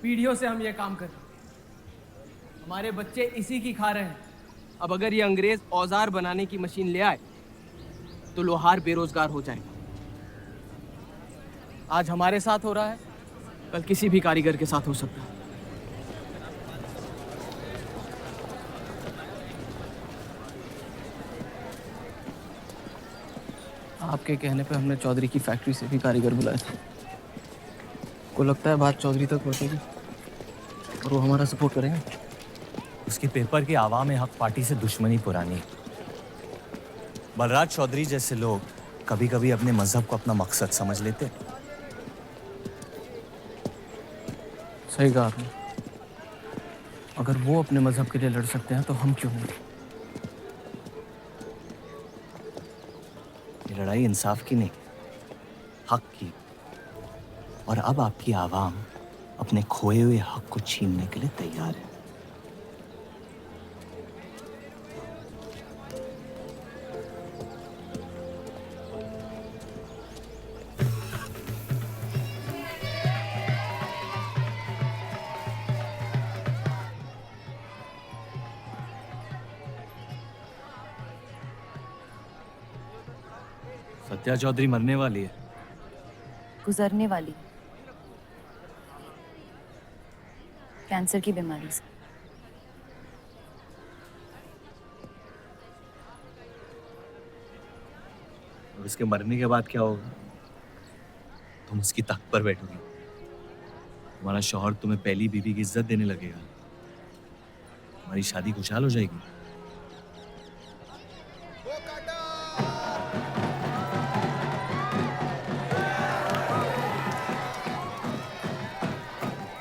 पीढ़ियों से हम ये काम कर रहे हैं, हमारे बच्चे इसी की खा रहे हैं। अब अगर ये अंग्रेज औजार बनाने की मशीन ले आए तो लोहार बेरोजगार हो जाएगा। आज हमारे साथ हो रहा है, कल किसी भी कारीगर के साथ हो सकता है। आपके कहने पे हमने चौधरी की फैक्ट्री से भी कारीगर बुलाए थे। को लगता है बात चौधरी तक पहुंचेगी और वो हमारा सपोर्ट करेंगे। उसके पेपर के आवाम हक पार्टी से दुश्मनी पुरानी है। बलराज चौधरी जैसे लोग कभी कभी अपने मजहब को अपना मकसद समझ लेते हैं। सही कहा आपने। अगर वो अपने मजहब के लिए लड़ सकते हैं तो हम क्यों नहीं? ये लड़ाई इंसाफ की नहीं, हक की। और अब आपकी आवाम अपने खोए हुए हक को छीनने के लिए तैयार है। सत्या चौधरी मरने वाली है। गुजरने वाली, कैंसर की बीमारी से। और उसके मरने के बाद क्या होगा? तुम उसकी तख्त पर बैठोगी, तुम्हारा शौहर तुम्हें पहली बीवी की इज्जत देने लगेगा, तुम्हारी शादी खुशहाल हो जाएगी।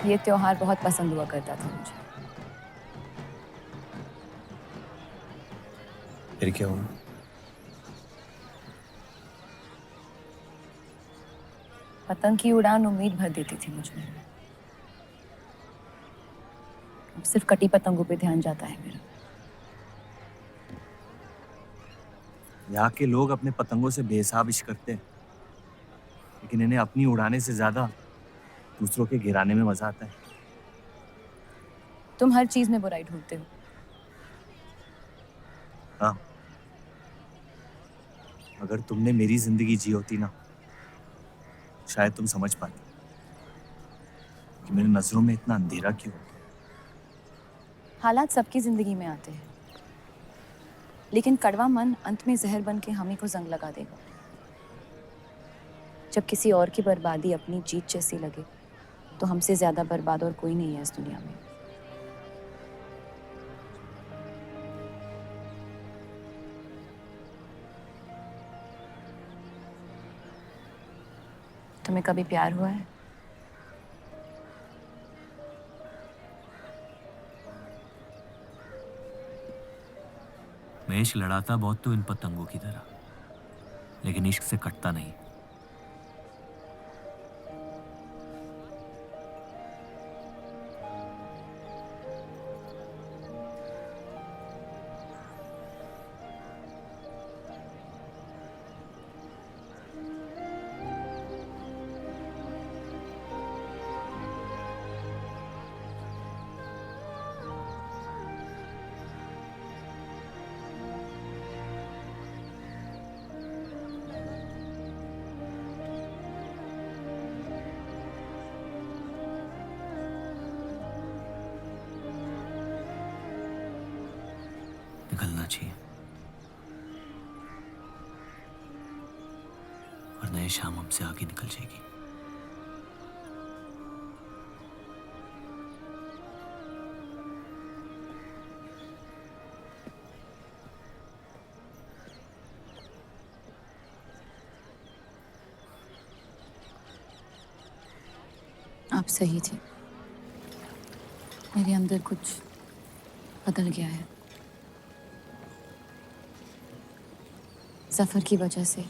ये त्योहार बहुत पसंद हुआ करता था मुझे। फिर क्या हुआ? पतंग की उड़ान उम्मीद भर देती थी मुझमें। अब सिर्फ कटी पतंगों पे ध्यान जाता है मेरा। यहाँ के लोग अपने पतंगों से बेहिसाब इश्क करते हैं, लेकिन इन्हें अपनी उड़ाने से ज्यादा दूसरों के गिराने में मजा आता है। तुम हर चीज में बुराई ढूंढते हो। हाँ, अगर तुमने मेरी जिंदगी जी होती ना, शायद तुम समझ पाती कि मेरी नजरों में इतना अंधेरा क्यों। हालात सबकी जिंदगी में आते हैं, लेकिन कड़वा मन अंत में जहर बन के हम ही को जंग लगा देगा। जब किसी और की बर्बादी अपनी जीत जैसी लगे तो हमसे ज्यादा बर्बाद और कोई नहीं है इस दुनिया में। तुम्हें कभी प्यार हुआ है? मैं इश्क लड़ाता बहुत तो इन पतंगों की तरह, लेकिन इश्क से कटता नहीं। निकलना चाहिए, वरना ये शाम हमसे आगे निकल जाएगी। आप सही थे, मेरे अंदर कुछ बदल गया है। जफर की वजह से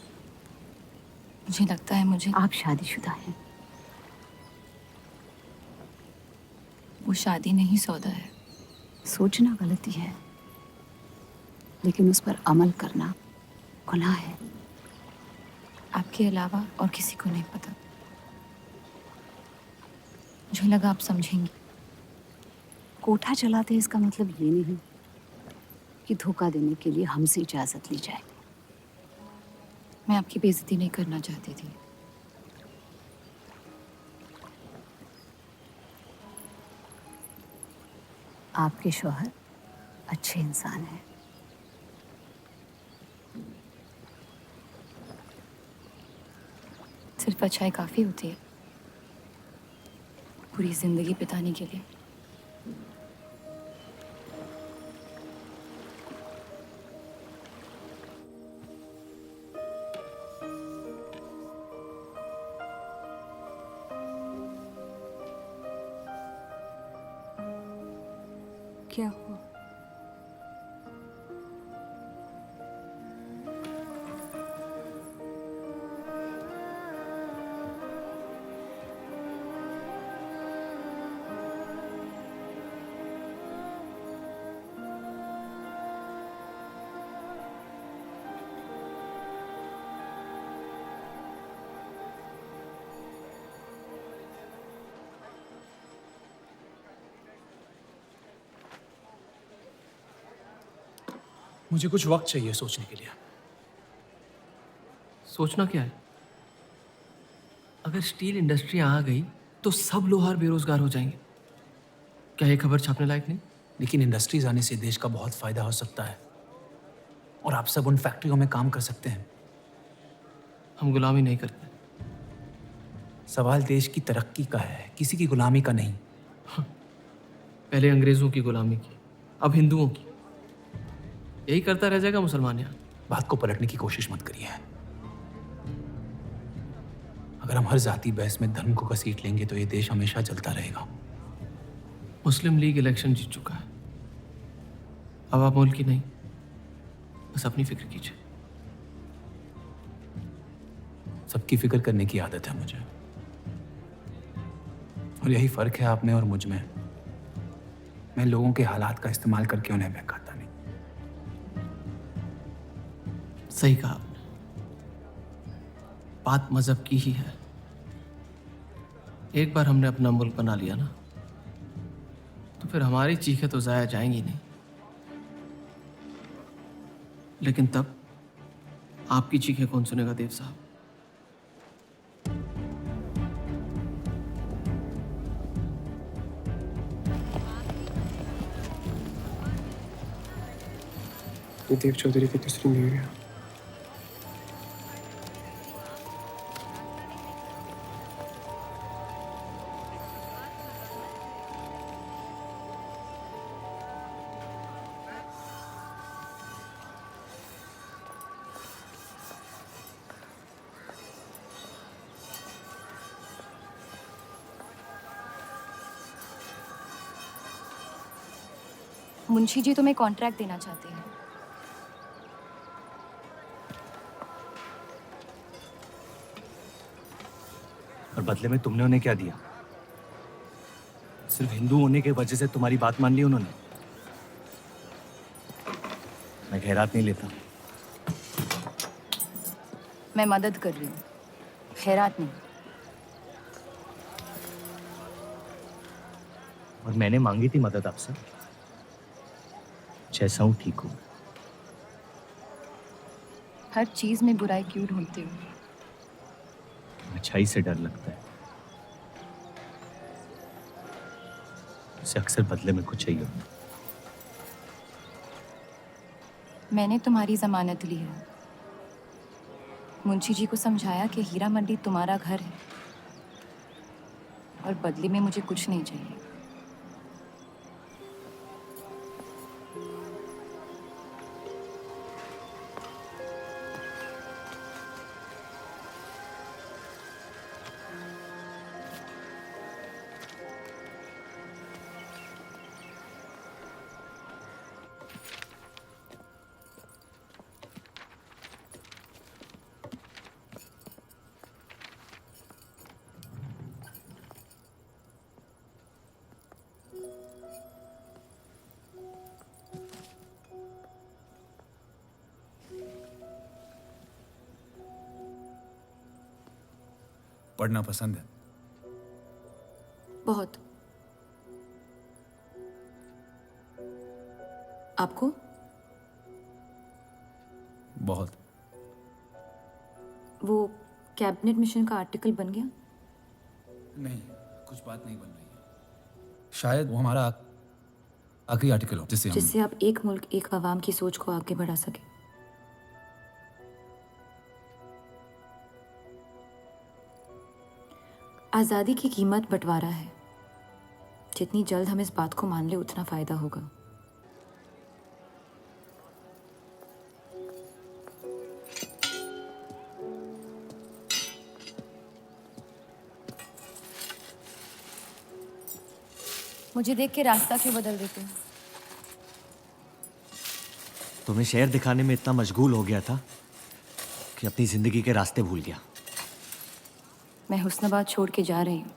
मुझे लगता है मुझे आप शादीशुदा हैं। वो शादी नहीं सौदा है। सोचना गलती है, लेकिन उस पर अमल करना गुनाह है। आपके अलावा और किसी को नहीं पता। मुझे लगा आप समझेंगी। कोठा चलाते हैं इसका मतलब ये नहीं कि धोखा देने के लिए हमसे इजाजत ली जाए। मैं आपकी बेइज्जती नहीं करना चाहती थी। आपके शौहर अच्छे इंसान हैं। सिर्फ अच्छाई काफी होती है पूरी जिंदगी बिताने के लिए। क्या हुआ? मुझे कुछ वक्त चाहिए सोचने के लिए। सोचना क्या है? अगर स्टील इंडस्ट्री आ गई तो सब लोहार बेरोजगार हो जाएंगे। क्या ये खबर छापने लायक नहीं? लेकिन इंडस्ट्रीज आने से देश का बहुत फायदा हो सकता है और आप सब उन फैक्ट्रियों में काम कर सकते हैं। हम गुलामी नहीं करते। सवाल देश की तरक्की का है, किसी की गुलामी का नहीं। पहले अंग्रेजों की गुलामी की, अब हिंदुओं की। यही करता रह जाएगा मुसलमान यहाँ। बात को पलटने की कोशिश मत करिए। अगर हम हर जाति बहस में धर्म को घसीट लेंगे तो ये देश हमेशा चलता रहेगा। मुस्लिम लीग इलेक्शन जीत चुका है। अब आप मुल्क की नहीं, बस अपनी फिक्र कीजिए। सबकी फिक्र करने की आदत है मुझे, और यही फर्क है आप में और मुझ में। मैं लोगों के हालात का इस्तेमाल करके उन्हें बहकाता नहीं। सही कहा आपने। बात मजहब की ही है। एक बार हमने अपना मुल्क बना लिया ना, तो फिर हमारी चीखें तो जाया जाएंगी नहीं। लेकिन तब आपकी चीखें कौन सुनेगा देव साहब? ये देव चौधरी की तीसरी बीवी है। मुंशी जी तुम्हें कॉन्ट्रैक्ट देना चाहते हैं। और बदले में तुमने उन्हें क्या दिया? सिर्फ हिंदू होने की वजह से तुम्हारी बात मान ली उन्होंने? मैं खैरात नहीं लेता। मैं मदद कर रही हूँ, खैरात नहीं। और मैंने मांगी थी मदद आपसे। जैसा हूं ठीक हूं। हर चीज में बुराई क्यों ढूंढते हो? अच्छाई से डर लगता है। उसे अक्सर बदले में कुछ चाहिए होता है। मैंने तुम्हारी जमानत ली है। मुंशी जी को समझाया कि हीरा मंडी तुम्हारा घर है और बदले में मुझे कुछ नहीं चाहिए। पढ़ना पसंद है? बहुत। आपको? बहुत। वो कैबिनेट मिशन का आर्टिकल बन गया? नहीं, कुछ बात नहीं बन रही है। शायद वो हमारा आखिरी आर्टिकल हो जिससे आप एक मुल्क एक अवाम की सोच को आगे बढ़ा सके। आज़ादी की कीमत बंटवारा है। जितनी जल्द हम इस बात को मान ले उतना फायदा होगा। मुझे देख के रास्ता क्यों बदल देते हो? तुम्हें शहर दिखाने में इतना मशगूल हो गया था कि अपनी जिंदगी के रास्ते भूल गया। मैं हुस्नाबाद छोड़ के जा रही हूँ।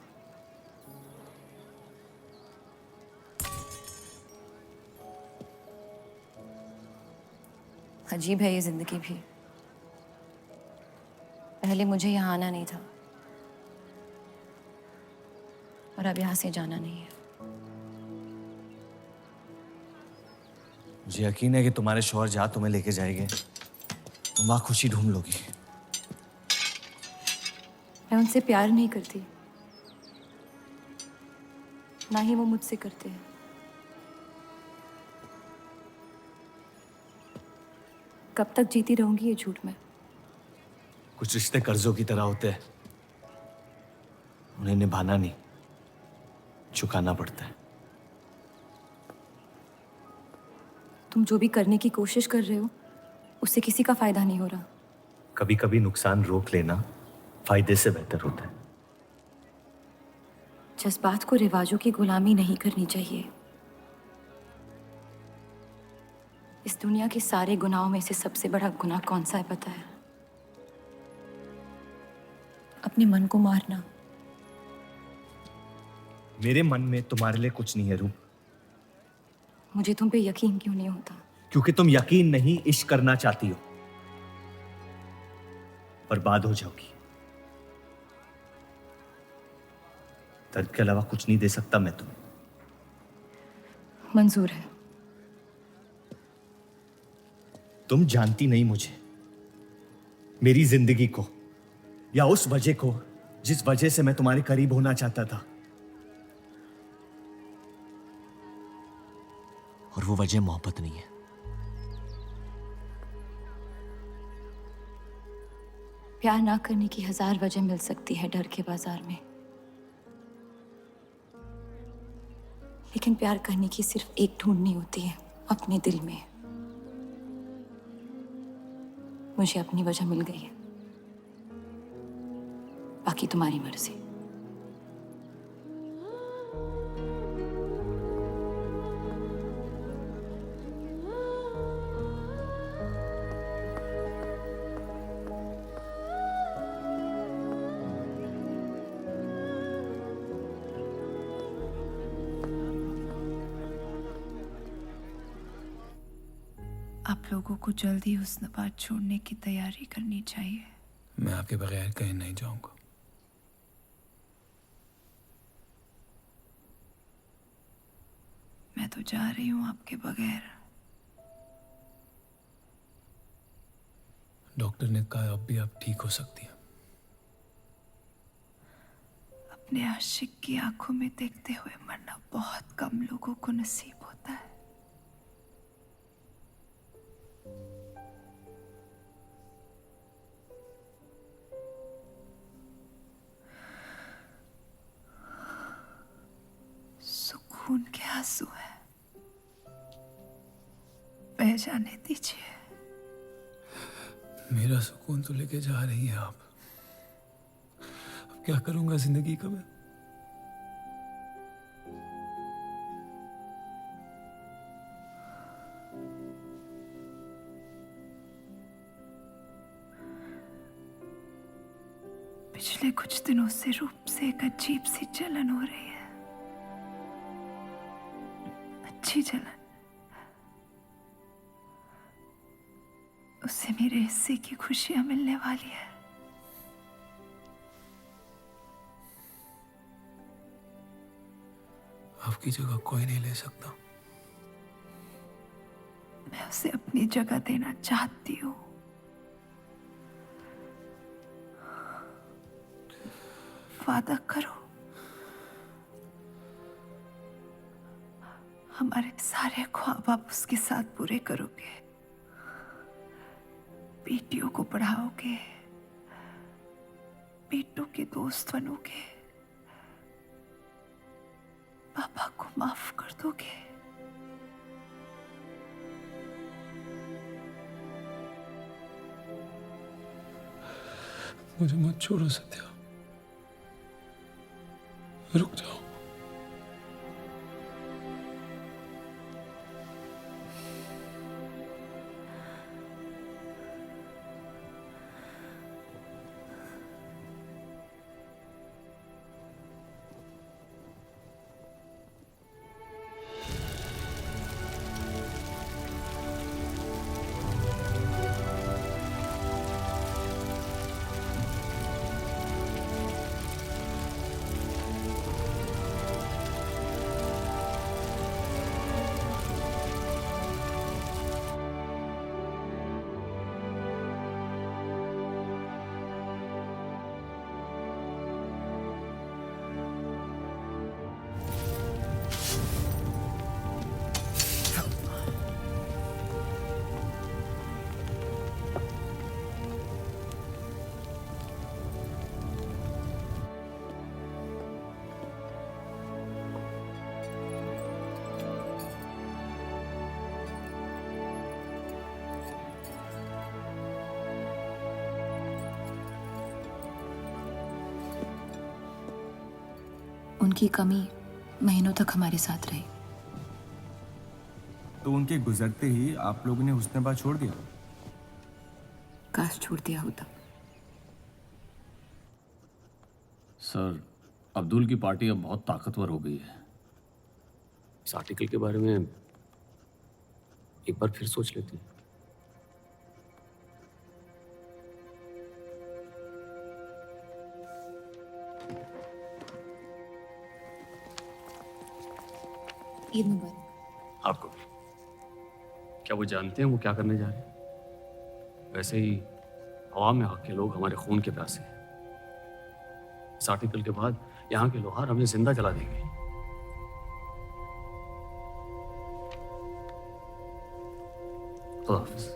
अजीब है ये जिंदगी भी। पहले मुझे यहाँ आना नहीं था और अब यहाँ से जाना नहीं है। मुझे यकीन है कि तुम्हारे शौहर जहाँ तुम्हें लेके जाएंगे तुम वहाँ खुशी ढूंढ लोगी। मैं उनसे प्यार नहीं करती, ना ही वो मुझसे करते हैं। कब तक जीती रहूंगी ये झूठ में? कुछ रिश्ते कर्जों की तरह होते हैं, उन्हें निभाना नहीं, चुकाना पड़ता है। तुम जो भी करने की कोशिश कर रहे हो उससे किसी का फायदा नहीं हो रहा। कभी कभी नुकसान रोक लेना फायदे से बेहतर होता है। जज्बात को रिवाजों की गुलामी नहीं करनी चाहिए। इस दुनिया के सारे गुनाहों में से सबसे बड़ा गुनाह कौन सा है पता है? अपने मन को मारना। मेरे मन में तुम्हारे लिए कुछ नहीं है रूप। मुझे तुम पे यकीन क्यों नहीं होता? क्योंकि तुम यकीन नहीं इश्क करना चाहती हो। बर्बाद हो जाओगी। दर्द के अलावा कुछ नहीं दे सकता मैं तुम्हें। मंजूर है। तुम जानती नहीं मुझे, मेरी जिंदगी को, या उस वजह को जिस वजह से मैं तुम्हारे करीब होना चाहता था। और वो वजह मोहब्बत नहीं है। प्यार ना करने की 1000 वजह मिल सकती है डर के बाजार में, लेकिन प्यार करने की सिर्फ एक ढूंढनी होती है अपने दिल में। मुझे अपनी वजह मिल गई है, बाकी तुम्हारी मर्जी। आप लोगों को जल्दी हुस्नाबाद छोड़ने की तैयारी करनी चाहिए। मैं आपके बगैर कहीं नहीं जाऊंगा। मैं तो जा रही हूँ आपके बगैर। डॉक्टर ने कहा अब भी आप ठीक हो सकती हैं। अपने आशिक की आंखों में देखते हुए मरना बहुत कम लोगों को नसीब होता है। सुकून के आंसू है, बह जाने दीजिए। मेरा सुकून तो लेके जा रही हैं आप। अब क्या करूंगा जिंदगी का मैं? पिछले कुछ दिनों से रूप से एक अजीब सी जलन हो रही है, अच्छी जलन। उससे मेरे हिस्से की खुशियां मिलने वाली है। आपकी जगह कोई नहीं ले सकता। मैं उसे अपनी जगह देना चाहती हूँ। वादा करो, हमारे सारे ख्वाब आप उसके साथ पूरे करोगे, बेटियों को पढ़ाओगे, बेटों के दोस्त बनोगे, पापा को माफ कर दोगे। मुझे मत छोड़ो सत्या, रुक जाओ। उनकी कमी महीनों तक हमारे साथ रही। तो उनके गुजरते ही आप लोगों ने हुस्न छोड़ दिया? काश छोड़ दिया होता। सर, अब्दुल की पार्टी अब बहुत ताकतवर हो गई है। इस आर्टिकल के बारे में एक बार फिर सोच लेते हैं। ईद मुबारक। आपको भी। क्या वो जानते हैं वो क्या करने जा रहे हैं? वैसे ही हवा में हक के लोग हमारे खून के प्यासे हैं। इस आर्टिकल के बाद यहाँ के लोहार हमें जिंदा जला देंगे। खुदा हाफिज़।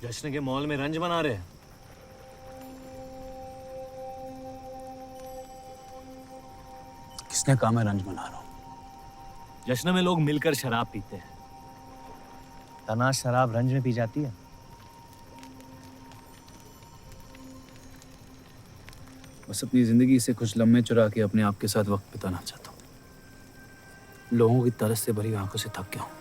जश्न के मॉल में रंज बना रहे हैं। किसने कहा मैं रंज बना रहा हूँ? जश्न में लोग मिलकर शराब पीते हैं। तनाश शराब रंज में पी जाती है। बस अपनी जिंदगी से कुछ लम्हे चुरा के अपने आप के साथ वक्त बिताना चाहता हूँ। लोगों की तरस से भरी आंखों से थक गया हूँ।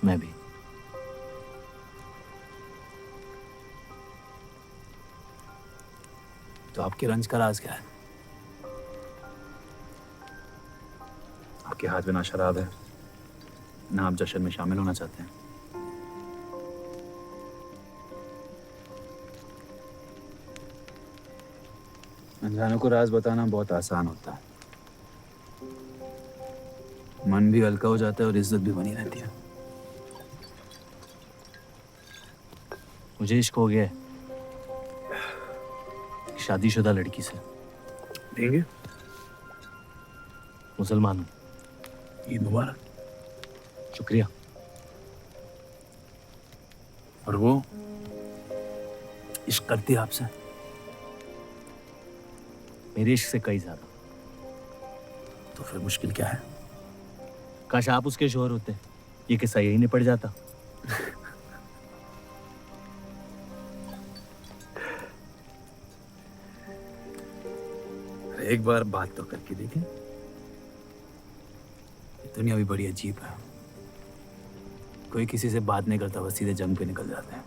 मैं भी। तो आपके रंज का राज क्या है? आपके हाथ में ना शराब है, ना आप जश्न में शामिल होना चाहते हैं। अनजानों को राज बताना बहुत आसान होता है। मन भी हल्का हो जाता है और इज्जत भी बनी रहती है। मुझे इश्क हो गया है। शादीशुदा लड़की से। देंगे? मुसलमान हूँ। ईद मुबारक। शुक्रिया। और वो इश्क करती है आपसे? मेरे इश्क से कई ज्यादा। तो फिर मुश्किल क्या है? काश आप उसके शोहर होते, ये किस्सा यही निपट जाता। एक बार बात तो करके देखें। दुनिया भी बड़ी अजीब है। कोई किसी से बात नहीं करता, बस सीधे जंग पे निकल जाते हैं।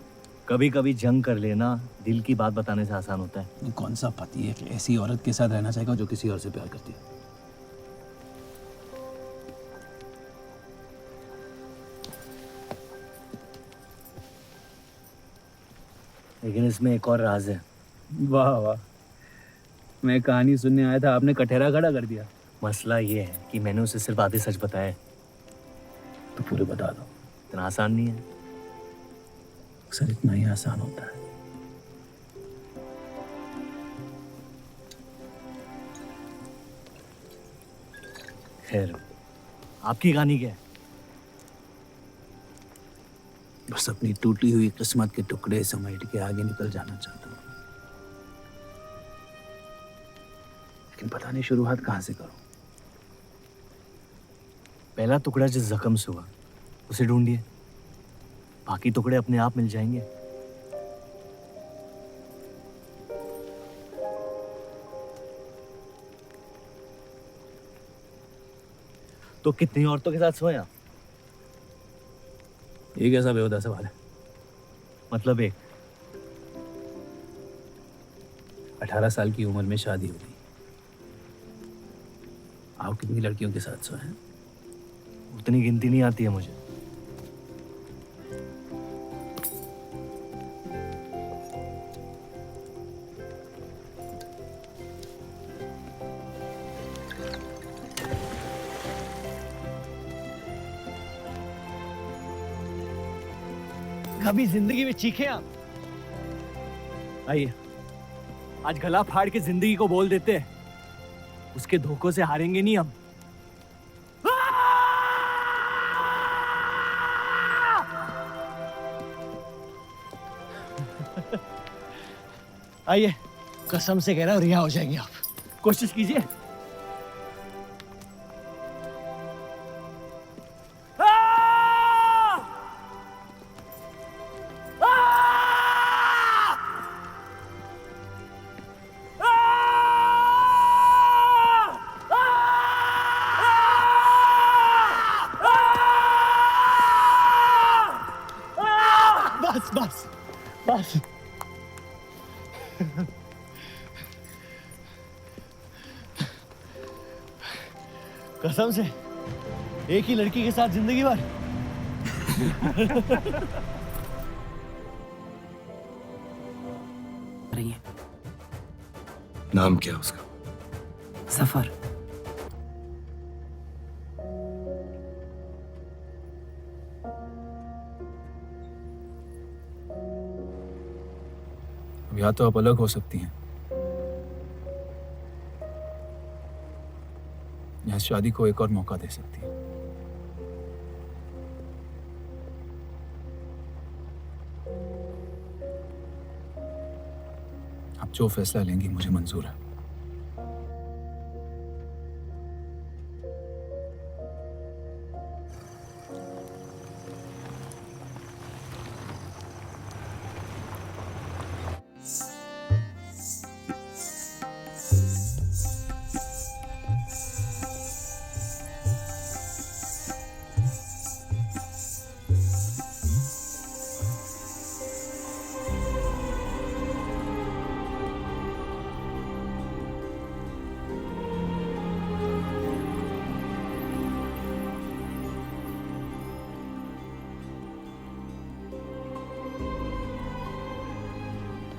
कभी कभी जंग कर लेना दिल की बात बताने से आसान होता है। कौन सा पति है कि ऐसी औरत के साथ रहना चाहेगा जो किसी और से प्यार करती है? लेकिन इसमें एक और राज है। वाह वाह, मैं कहानी सुनने आया था, आपने कटहरा खड़ा कर दिया। मसला ये है कि मैंने उसे सिर्फ आधे सच बताया है। तो पूरे बता दो। इतना आसान नहीं है। अक्सर इतना ही आसान होता है। खैर, आपकी कहानी क्या है? बस अपनी टूटी हुई किस्मत के टुकड़े समेट के आगे निकल जाना चाहता हूँ, लेकिन पता नहीं शुरुआत कहाँ से करूँ। पहला टुकड़ा जिस जख्म से हुआ उसे ढूंढिए, बाकी टुकड़े अपने आप मिल जाएंगे। तो कितनी औरतों के साथ सोया? ये कैसा बेहुदा सवाल है? मतलब एक। 18 साल की उम्र में शादी हो गई। आप कितनी लड़कियों के साथ सोए हैं? उतनी गिनती नहीं आती है मुझे। कभी जिंदगी में चीखे आप? आइए, आज गला फाड़ के जिंदगी को बोल देते हैं, उसके धोखों से हारेंगे नहीं हम। आइए, कसम से कह रहा हूं रिहा हो जाएंगे आप। कोशिश कीजिए। बस बस बस। कसम से एक ही लड़की के साथ जिंदगी भर। नाम क्या उसका? सफर। अब या तो आप अलग हो सकती हैं, या इस शादी को एक और मौका दे सकती हैं। आप जो फैसला लेंगी मुझे मंजूर है।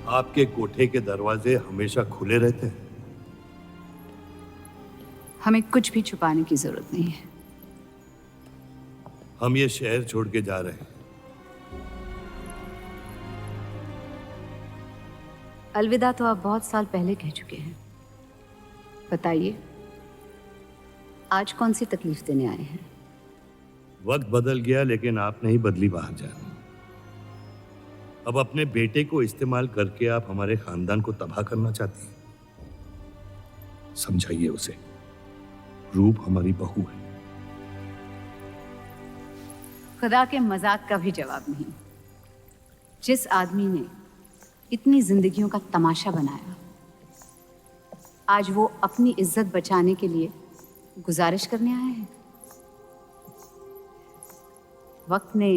आपके कोठे के दरवाजे हमेशा खुले रहते हैं? हमें कुछ भी छुपाने की जरूरत नहीं है। हम ये शहर छोड़ के जा रहे हैं। अलविदा तो आप बहुत साल पहले कह चुके हैं। बताइए, आज कौन सी तकलीफ देने आए हैं? वक्त बदल गया लेकिन आप नहीं बदली महाजान। अब अपने बेटे को इस्तेमाल करके आप हमारे खानदान को तबाह करना चाहती हैं। समझाइए उसे, रूप हमारी बहू है। खुदा के मजाक का भी जवाब नहीं। जिस आदमी ने इतनी जिंदगियों का तमाशा बनाया, आज वो अपनी इज्जत बचाने के लिए गुजारिश करने आए हैं। वक्त ने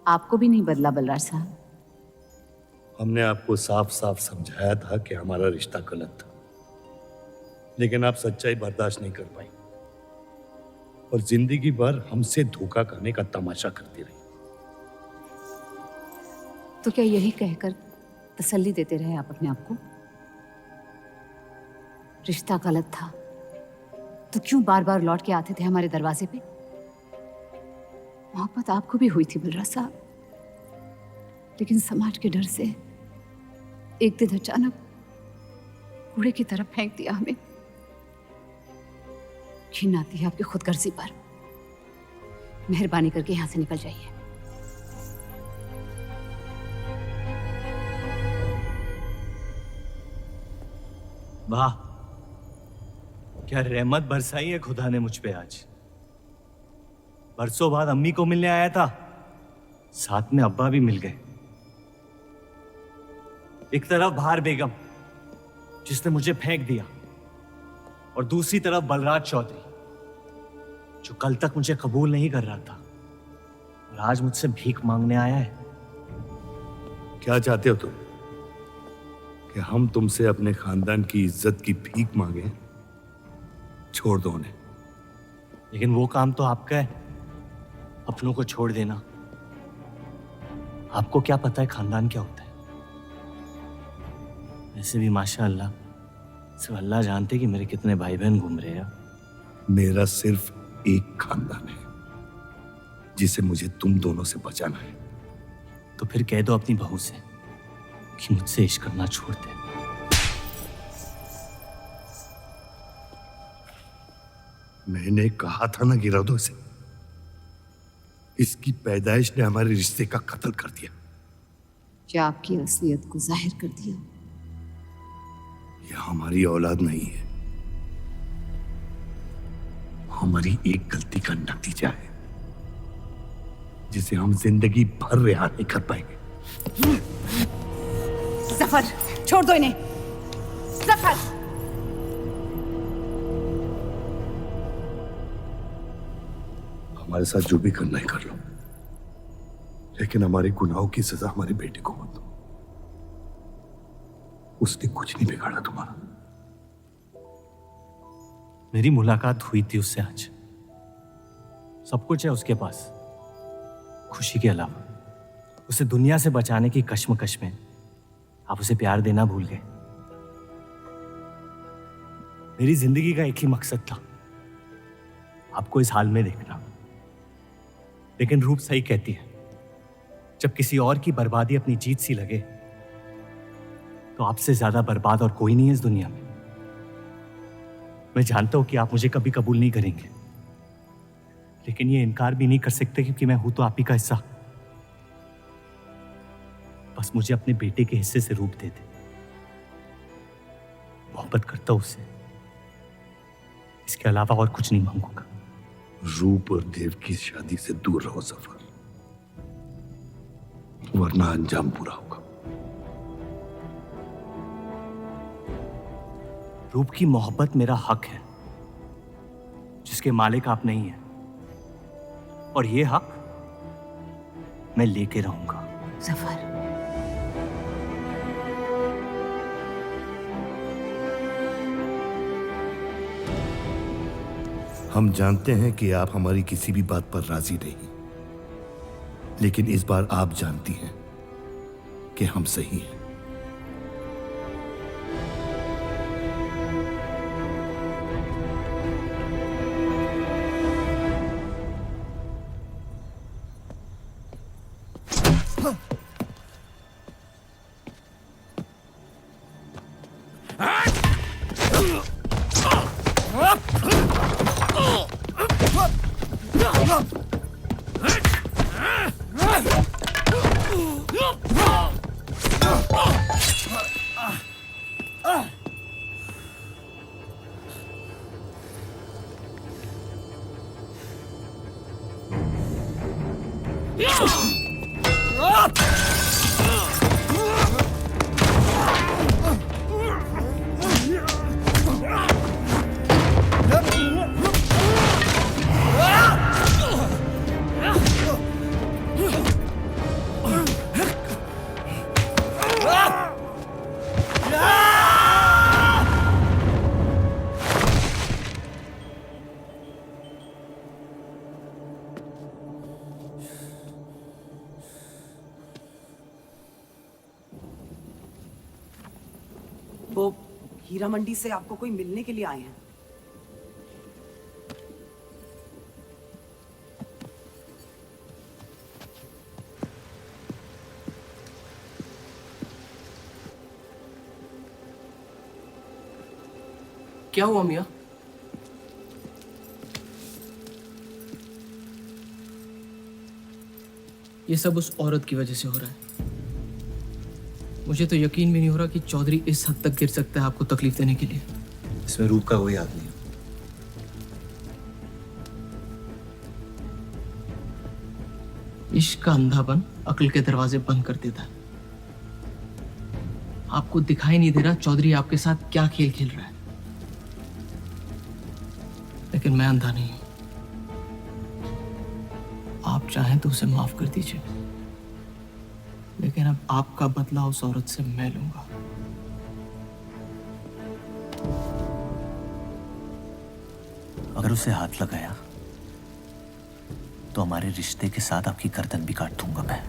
आपको भी नहीं बदला बलराज साहब। हमने आपको साफ साफ समझाया था कि हमारा रिश्ता गलत था, लेकिन आप सच्चाई बर्दाश्त नहीं कर पाई और जिंदगी भर हमसे धोखा करने का तमाशा करती रही। तो क्या यही कहकर तसल्ली देते रहे आप अपने आप को? रिश्ता गलत था तो क्यों बार बार लौट के आते थे हमारे दरवाजे पे? मोहब्बत आपको भी हुई थी बलराज साहब, लेकिन समाज के डर से एक दिन अचानक कूड़े की तरफ फेंक दिया हमें। घिन आती है आपकी खुदगर्जी पर। मेहरबानी करके यहां से निकल जाइए। वाह, क्या रहमत बरसाई है खुदा ने मुझ पे आज। बरसों बाद अम्मी को मिलने आया था, साथ में अब्बा भी मिल गए। एक तरफ बहार बेगम जिसने मुझे फेंक दिया और दूसरी तरफ बलराज चौधरी जो कल तक मुझे कबूल नहीं कर रहा था और आज मुझसे भीख मांगने आया है। क्या चाहते हो तुम? कि हम तुमसे अपने खानदान की इज्जत की भीख मांगे? छोड़ दो उन्हें। लेकिन वो काम तो आपका है, अपनों को छोड़ देना। आपको क्या पता है खानदान क्या होता है? वैसे भी माशाअल्लाह सिर्फ अल्लाह जानते कि मेरे कितने भाई बहन घूम रहे हैं। मेरा सिर्फ एक खानदान है जिसे मुझे तुम दोनों से बचाना है। तो फिर कह दो अपनी बहू से कि मुझसे इश्क करना छोड़ दे। मैंने कहा था ना गिरा दो इसे। इसकी पैदाइश ने हमारे रिश्ते का कत्ल कर दिया। क्या आपकी असलियत को जाहिर कर दिया? यह हमारी औलाद नहीं है, हमारी एक गलती का नतीजा है जिसे हम जिंदगी भर रिहा नहीं कर पाएंगे। जफर, छोड़ दो इन्हें। जफर, हमारे साथ जो भी करना है कर लो, लेकिन हमारे गुनाहों की सजा हमारे बेटे को मत दो। उसने कुछ नहीं बिगाड़ा तुम्हारा। मेरी मुलाकात हुई थी उससे आज। सब कुछ है उसके पास, खुशी के अलावा। उसे दुनिया से बचाने की कश्मकश में आप उसे प्यार देना भूल गए। मेरी जिंदगी का एक ही मकसद था, आपको इस हाल में देखना। लेकिन रूप सही कहती है, जब किसी और की बर्बादी अपनी जीत सी लगे तो आपसे ज्यादा बर्बाद और कोई नहीं है इस दुनिया में। मैं जानता हूं कि आप मुझे कभी कबूल नहीं करेंगे, लेकिन ये इनकार भी नहीं कर सकते क्योंकि मैं हूं तो आप ही का हिस्सा। बस मुझे अपने बेटे के हिस्से से रूप दे दे। मोहब्बत करता हूं उससे, इसके अलावा और कुछ नहीं मांगूंगा। रूप और देव की शादी से दूर रहो सफर, वरना अंजाम बुरा होगा। रूप की मोहब्बत मेरा हक है जिसके मालिक आप नहीं हैं, और ये हक मैं लेके रहूंगा। जफर, हम जानते हैं कि आप हमारी किसी भी बात पर राजी नहीं, लेकिन इस बार आप जानती हैं कि हम सही हैं। वो हीरा मंडी से आपको कोई मिलने के लिए आए हैं। क्या हुआ मियाँ? ये सब उस औरत की वजह से हो रहा है। मुझे तो यकीन भी नहीं हो रहा कि चौधरी इस हद तक गिर सकता है आपको तकलीफ देने के लिए। इसमें रूप का कोई हाथ नहीं है। इश्क का अंधापन अक्ल के दरवाजे बंद कर देता है। आपको दिखाई नहीं दे रहा चौधरी आपके साथ क्या खेल खेल रहा है, लेकिन मैं अंधा नहीं हूं। आप चाहें तो उसे माफ कर दीजिए, लेकिन अब आपका बदला उस औरत से मैं लूंगा। अगर उसे हाथ लगाया तो हमारे रिश्ते के साथ आपकी गर्दन भी काट दूंगा मैं।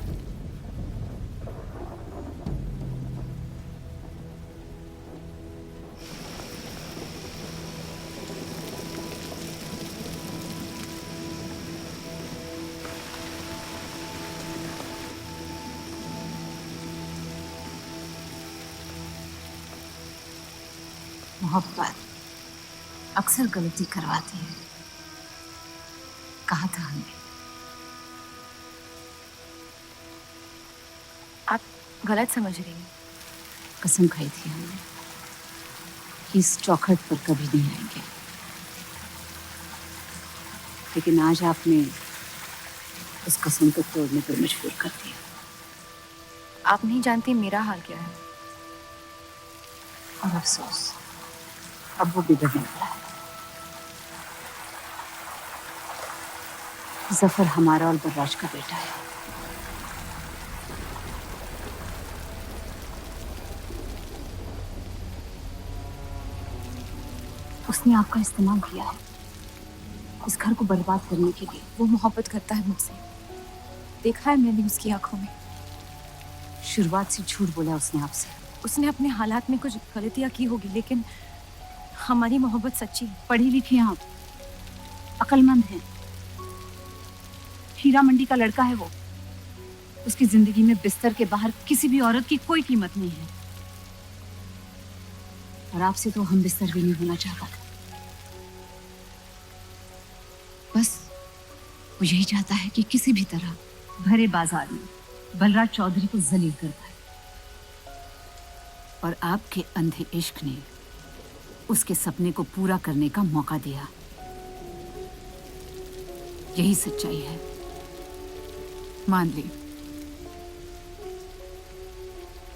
मोहब्बत अक्सर गलती करवाती है, कहा था हमने। आप गलत समझ रही हैं। कसम खाई थी हमने कि इस चौखट पर कभी नहीं आएंगे, लेकिन आज आपने उस कसम को तोड़ने पर मजबूर कर दिया। आप नहीं जानती मेरा हाल क्या है। और अफसोस अब वो बिगड़ने वाला है। जफर हमारा और बर्राज का बेटा है। उसने आपका इस्तेमाल किया है इस घर को बर्बाद करने के लिए। वो मोहब्बत करता है मुझसे, देखा है मैंने उसकी आंखों में। शुरुआत से झूठ बोला उसने आपसे। उसने अपने हालात में कुछ गलतियां की होगी, लेकिन हमारी मोहब्बत सच्ची है। पढ़ी लिखी हैं आप, अक्लमंद हैं। हीरा मंडी का लड़का है वो। उसकी जिंदगी में बिस्तर के बाहर किसी भी औरत की कोई कीमत नहीं है, और आपसे तो हम बिस्तर भी नहीं होना चाहता था। बस वो यही चाहता है कि किसी भी तरह भरे बाजार में बलराज चौधरी को जलील कर पाए, और आपके अंधे इश्क ने उसके सपने को पूरा करने का मौका दिया। यही सच्चाई है, मान ली।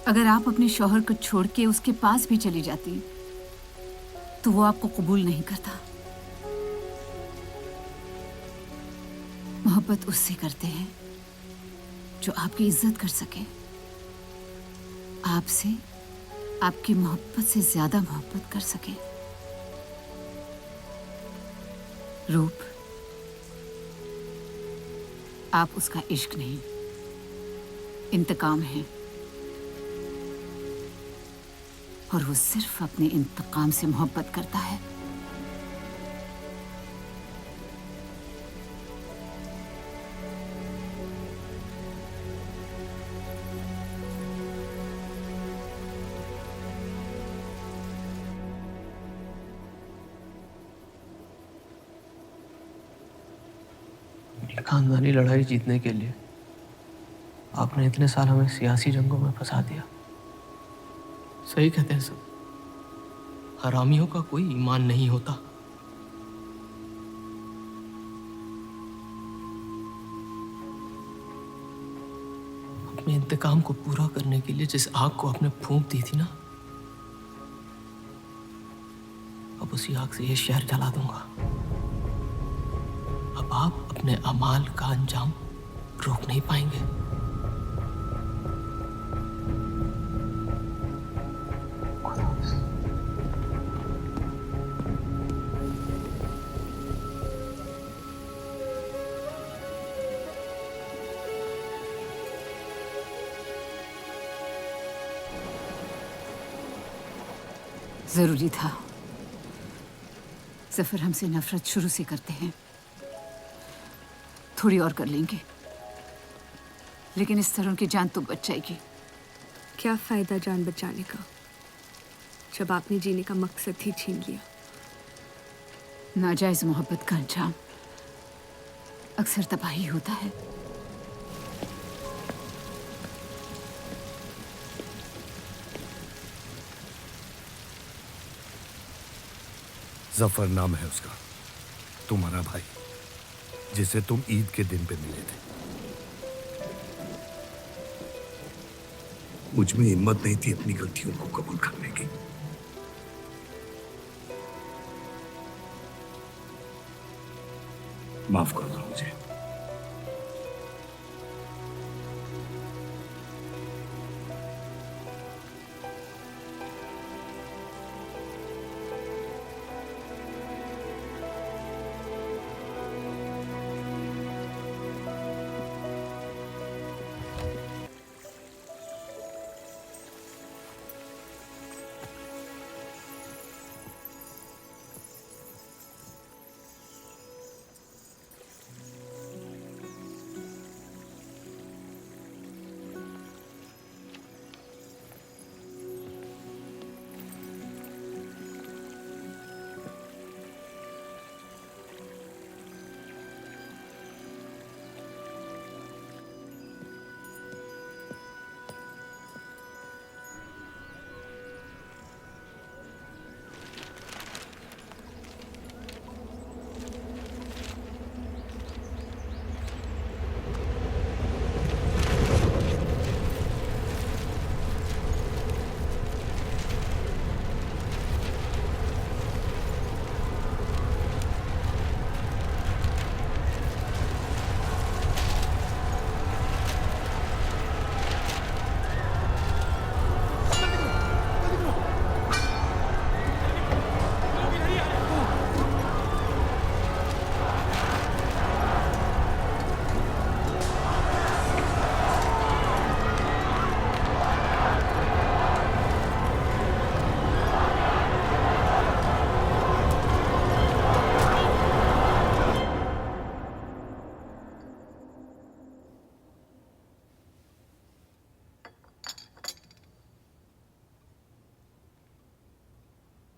अगर आप अपने शौहर को छोड़ के उसके पास भी चली जाती तो वो आपको कबूल नहीं करता। मोहब्बत उससे करते हैं जो आपकी इज्जत कर सके, आपसे, आपकी मोहब्बत से ज्यादा मोहब्बत कर सके। रूप, आप उसका इश्क नहीं, इंतकाम है, और वो सिर्फ अपने इंतकाम से मोहब्बत करता है। खानदानी लड़ाई जीतने के लिए आपने इतने साल हमें सियासी जंगों में फंसा दिया। सही कहते हैं सब, हरामियों का कोई ईमान नहीं होता। अपने इंतकाम को पूरा करने के लिए जिस आग को आपने फूंक दी थी ना, अब उसी आग से ये शहर जला दूंगा। अब आप अपने अमाल का अंजाम रोक नहीं पाएंगे। जरूरी था। जफर हमसे नफरत शुरू से करते हैं, थोड़ी और कर लेंगे, लेकिन इस तरह उनकी जान तो बच जाएगी। क्या फायदा जान बचाने का जब आपने जीने का मकसद ही छीन लिया। नाजायज मोहब्बत का अंजाम अक्सर तबाही होता है। जफर नाम है उसका, तुम्हारा भाई, जिसे तुम ईद के दिन पे मिले थे। मुझ में हिम्मत नहीं थी अपनी गलतियों को कबूल करने की। माफ कर दो मुझे।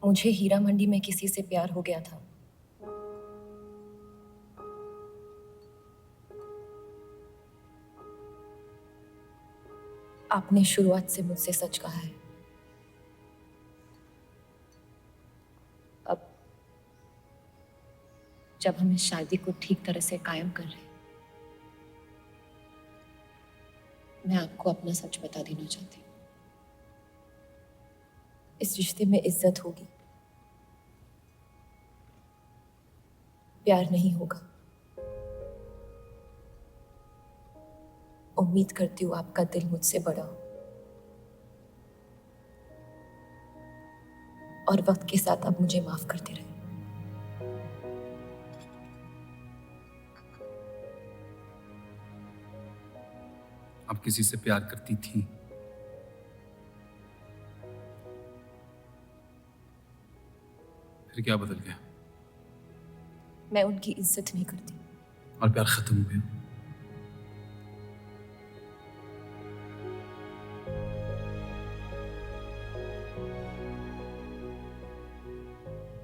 मुझे हीरा मंडी में किसी से प्यार हो गया था। आपने शुरुआत से मुझसे सच कहा है। अब जब हम इस शादी को ठीक तरह से कायम कर रहे हैं, मैं आपको अपना सच बता देना चाहती हूँ। इस रिश्ते में इज्जत होगी, प्यार नहीं होगा। उम्मीद करती हूँ आपका दिल मुझसे बड़ा हो और वक्त के साथ आप मुझे माफ करते रहे। आप किसी से प्यार करती थी? फिर क्या बदल गया? मैं उनकी इज्जत नहीं करती। और प्यार खत्म हो गया?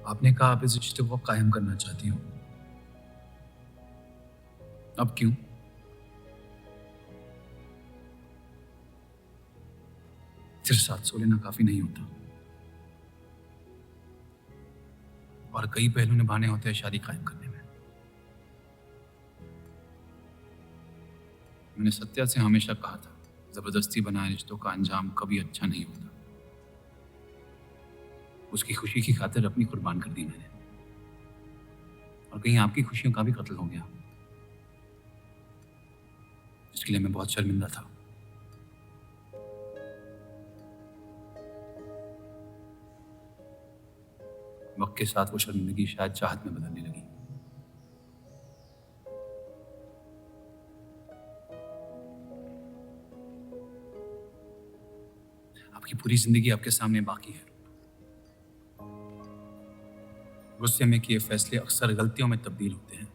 आपने कहा आप इस रिश्ते को कायम करना चाहती हो, अब क्यों? सिर्फ 700 लेना काफी नहीं होता, और कई पहलू निभाने होते हैं शादी कायम करने में। मैंने सत्या से हमेशा कहा था, जबरदस्ती बनाए रिश्तों का अंजाम कभी अच्छा नहीं होता। उसकी खुशी की खातिर अपनी कुर्बान कर दी मैंने, और कहीं आपकी खुशियों का भी कत्ल हो गया, इसके लिए मैं बहुत शर्मिंदा था। वक्त के साथ वो शर्मिंदगी शायद चाहत में बदलने लगी। आपकी पूरी जिंदगी आपके सामने बाकी है। गुस्से में किए फैसले अक्सर गलतियों में तब्दील होते हैं।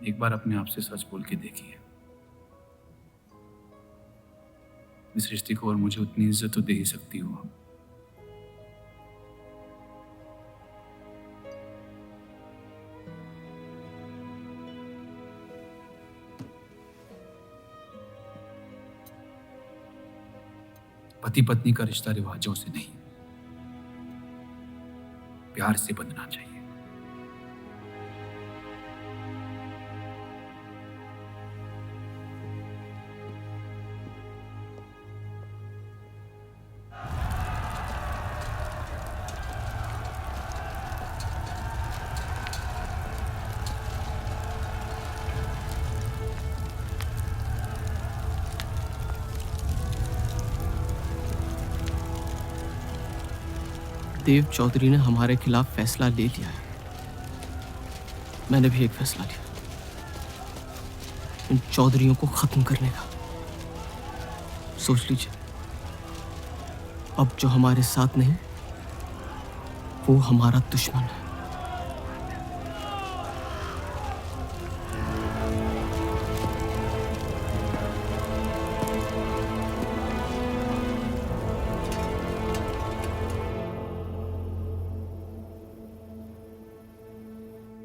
एक बार अपने आप से सच बोल के देखिए, इस रिश्ते को और मुझे उतनी इज्जत तो दे ही सकती हो आप। पति पत्नी का रिश्ता रिवाजों से नहीं, प्यार से बंधना चाहिए। देव चौधरी ने हमारे खिलाफ फैसला ले लिया है। मैंने भी एक फैसला लिया, इन चौधरियों को खत्म करने का। सोच लीजिए, अब जो हमारे साथ नहीं, वो हमारा दुश्मन है।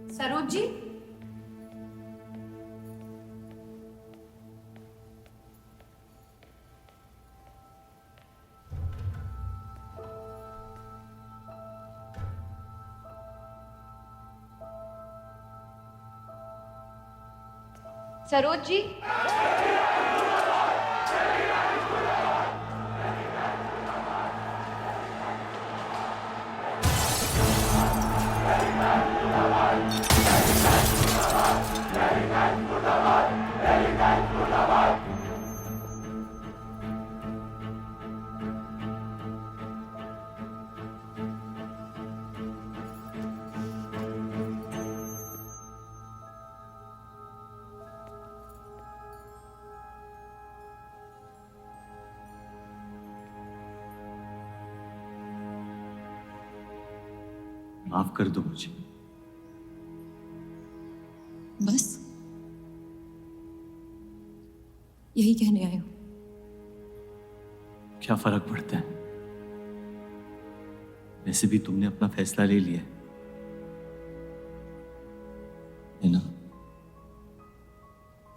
सरोज जी, सरोज जी, माफ कर दो मुझे। बस यही कहने आए हो? क्या फर्क पड़ता है, वैसे भी तुमने अपना फैसला ले लिया है ना?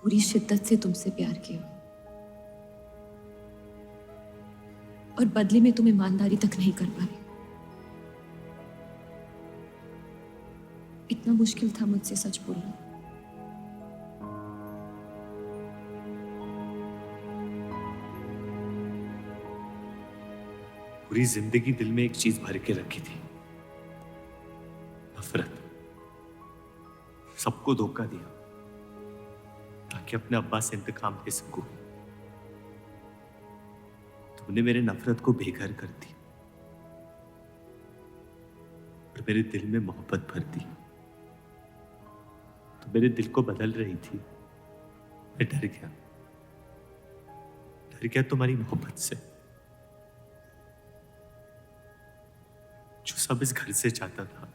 पूरी शिद्दत से तुमसे प्यार किया, और बदले में तुम ईमानदारी तक नहीं कर पाए। इतना मुश्किल था मुझसे सच बोलना। पूरी जिंदगी दिल में एक चीज भर के रखी थी, नफरत। सबको धोखा दिया ताकि अपने अब्बा से इंतकाम ले सकूं। तुमने मेरे नफरत को बेघर कर दी और मेरे दिल में मोहब्बत भर दी। तो मेरे दिल को बदल रही थी, मैं डर गया तुम्हारी मोहब्बत से, जो सब इस घर से चाहता था,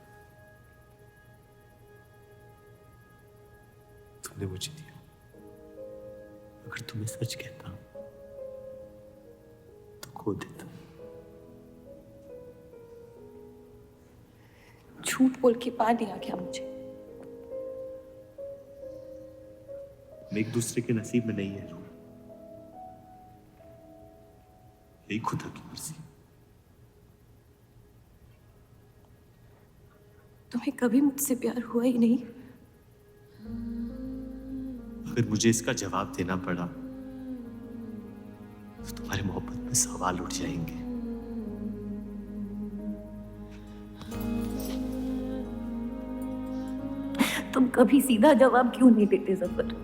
तुमने मुझे दिया। अगर तुम्हें सच कहता तो खो देता। झूठ बोल के पा लिया क्या मुझे? हम एक दूसरे के नसीब में नहीं है। यही खुदा की मर्जी। तुम्हें कभी मुझसे प्यार हुआ ही नहीं? अगर मुझे इसका जवाब देना पड़ा तो तुम्हारी मोहब्बत में सवाल उठ जाएंगे। तुम कभी सीधा जवाब क्यों नहीं देते जफर?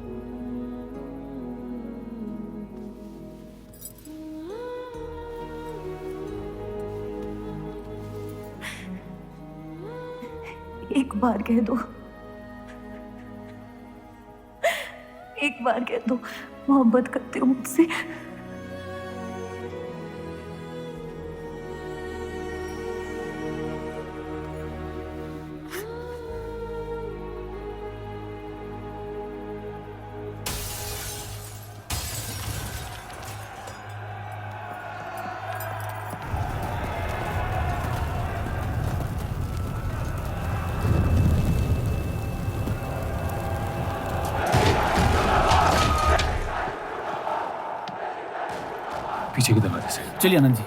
एक बार कह दो, एक बार कह दो मोहब्बत करते हो मुझसे। पीछे की दरवाजे से। चलिए आनंद जी।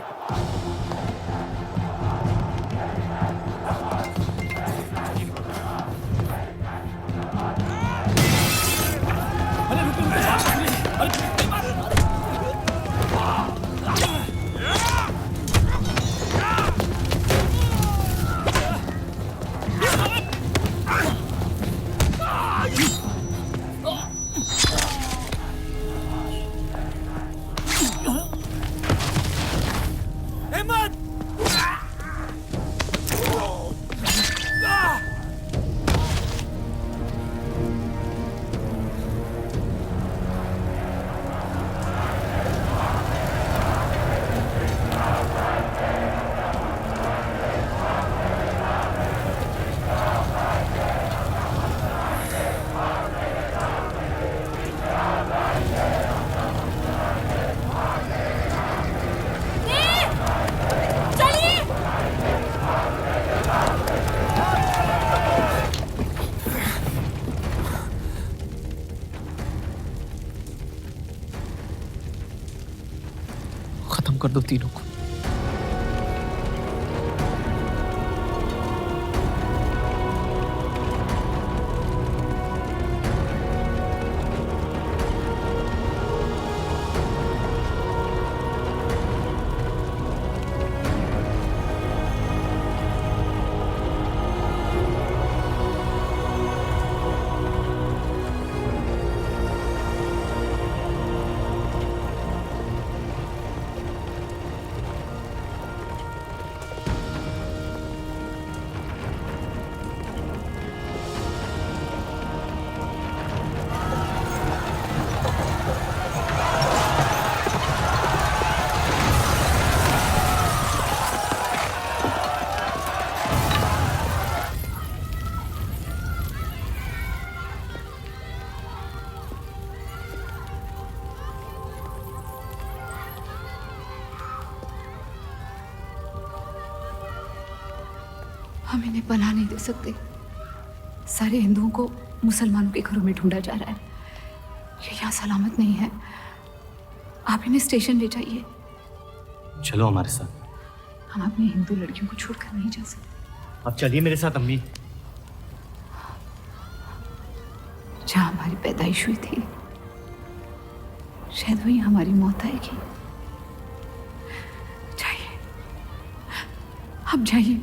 खत्म कर दो तीनों को। हम इन्हें पनाह नहीं दे सकते। सारे हिंदुओं को मुसलमानों के घरों में ढूंढा जा रहा है। ये यहाँ सलामत नहीं है। आप इन्हें स्टेशन ले जाइए। चलो हमारे साथ। हम अपनी हिंदू लड़कियों को छोड़कर नहीं जा सकते। आप चलिए मेरे साथ अम्मी। जहाँ हमारी पैदाइश हुई थी शायद वही हमारी मौत आएगी। जाइए, आप जाइए।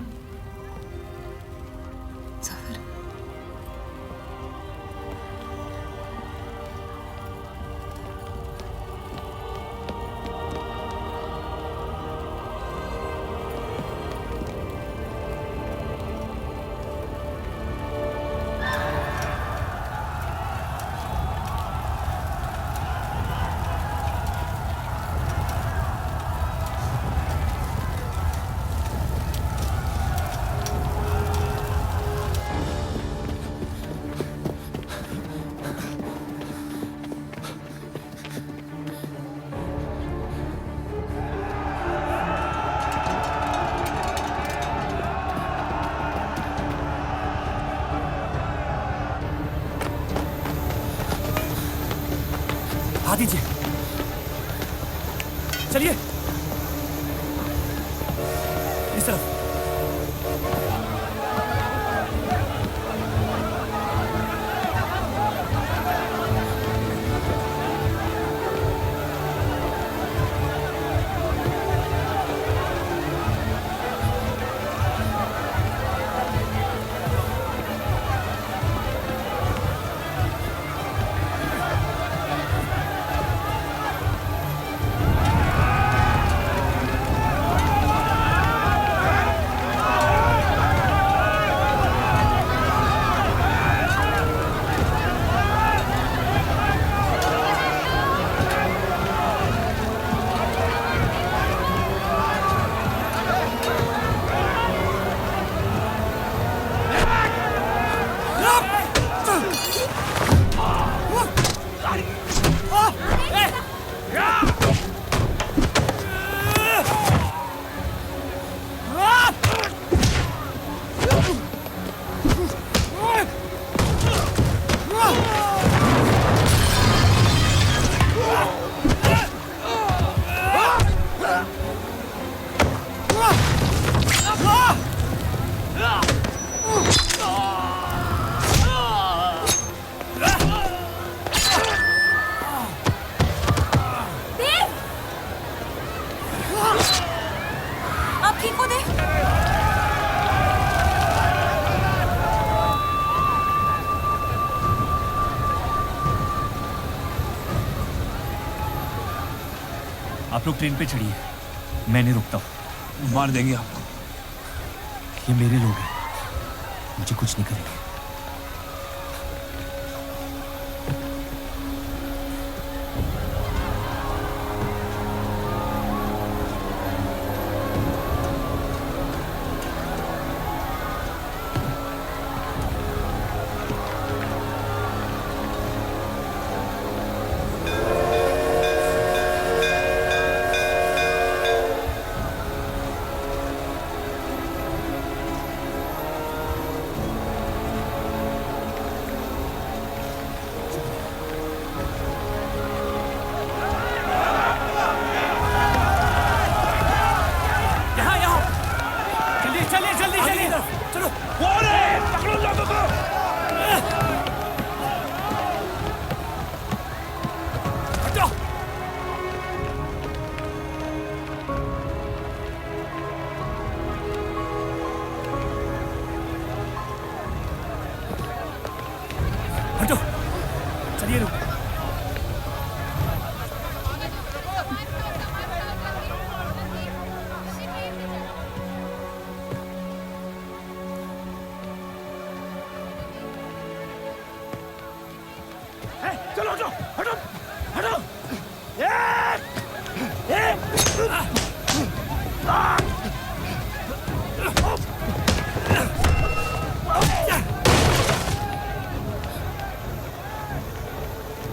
हाथ दीजिए, चलिए इस तरफ। आप लोग ट्रेन पे चढ़िए, मैं नहीं रुकता हूँ। मार देंगे आपको। ये मेरे लोग हैं, मुझे कुछ नहीं करेंगे।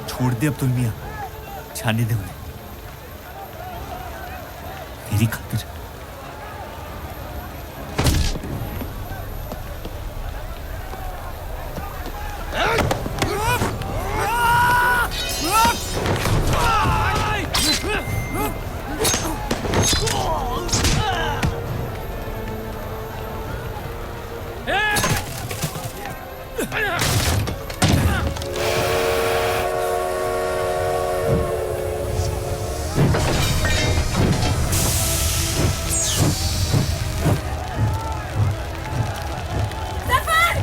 छोड़ दे अब्दुल मियां, छाने दे उन्हें मेरी खातिर। सफर!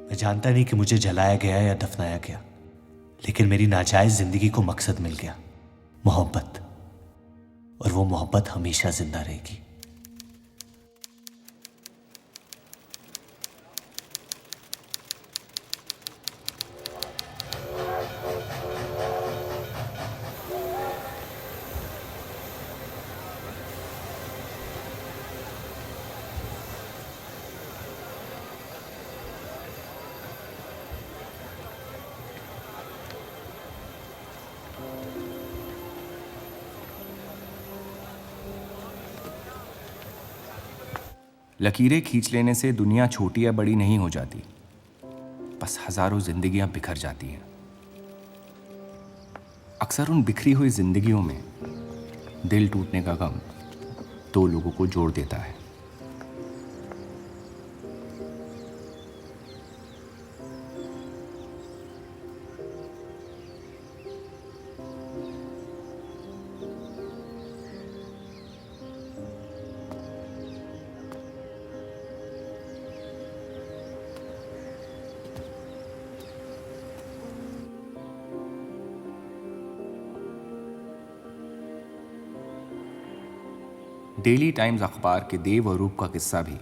मैं जानता नहीं कि मुझे जलाया गया या दफनाया गया, लेकिन मेरी नाजायज जिंदगी को मकसद मिल गया, मोहब्बत। और वो मोहब्बत हमेशा जिंदा रहेगी। लकीरें खींच लेने से दुनिया छोटी या बड़ी नहीं हो जाती, बस हजारों जिंदगियां बिखर जाती हैं। अक्सर उन बिखरी हुई जिंदगियों में दिल टूटने का गम दो लोगों को जोड़ देता है। डेली टाइम्स अखबार के देव और रूप का किस्सा भी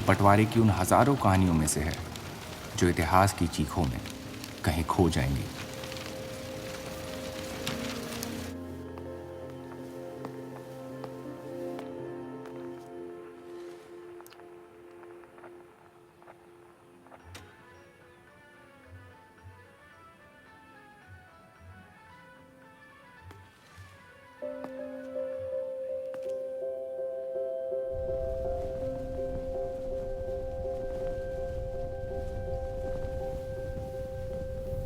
बंटवारे की उन हजारों कहानियों में से है जो इतिहास की चीखों में कहीं खो जाएंगी।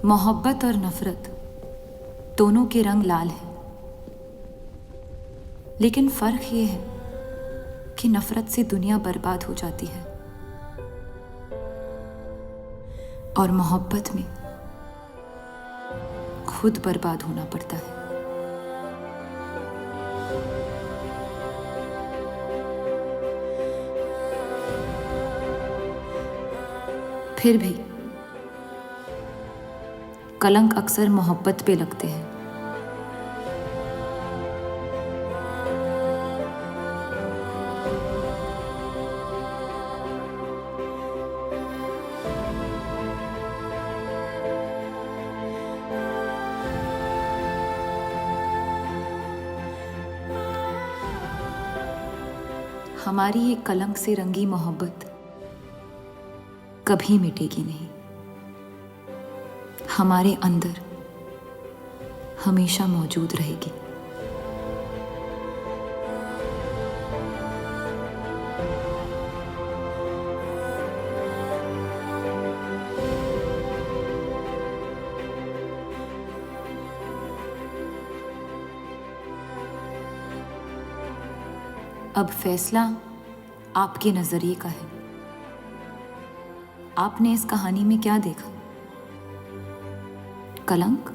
मोहब्बत और नफरत दोनों के रंग लाल हैं, लेकिन फर्क ये है कि नफरत से दुनिया बर्बाद हो जाती है और मोहब्बत में खुद बर्बाद होना पड़ता है। फिर भी कलंक अक्सर मोहब्बत पे लगते हैं। हमारी ये कलंक से रंगी मोहब्बत कभी मिटेगी नहीं, हमारे अंदर हमेशा मौजूद रहेगी। अब फैसला आपके नजरिए का है। आपने इस कहानी में क्या देखा? कलंक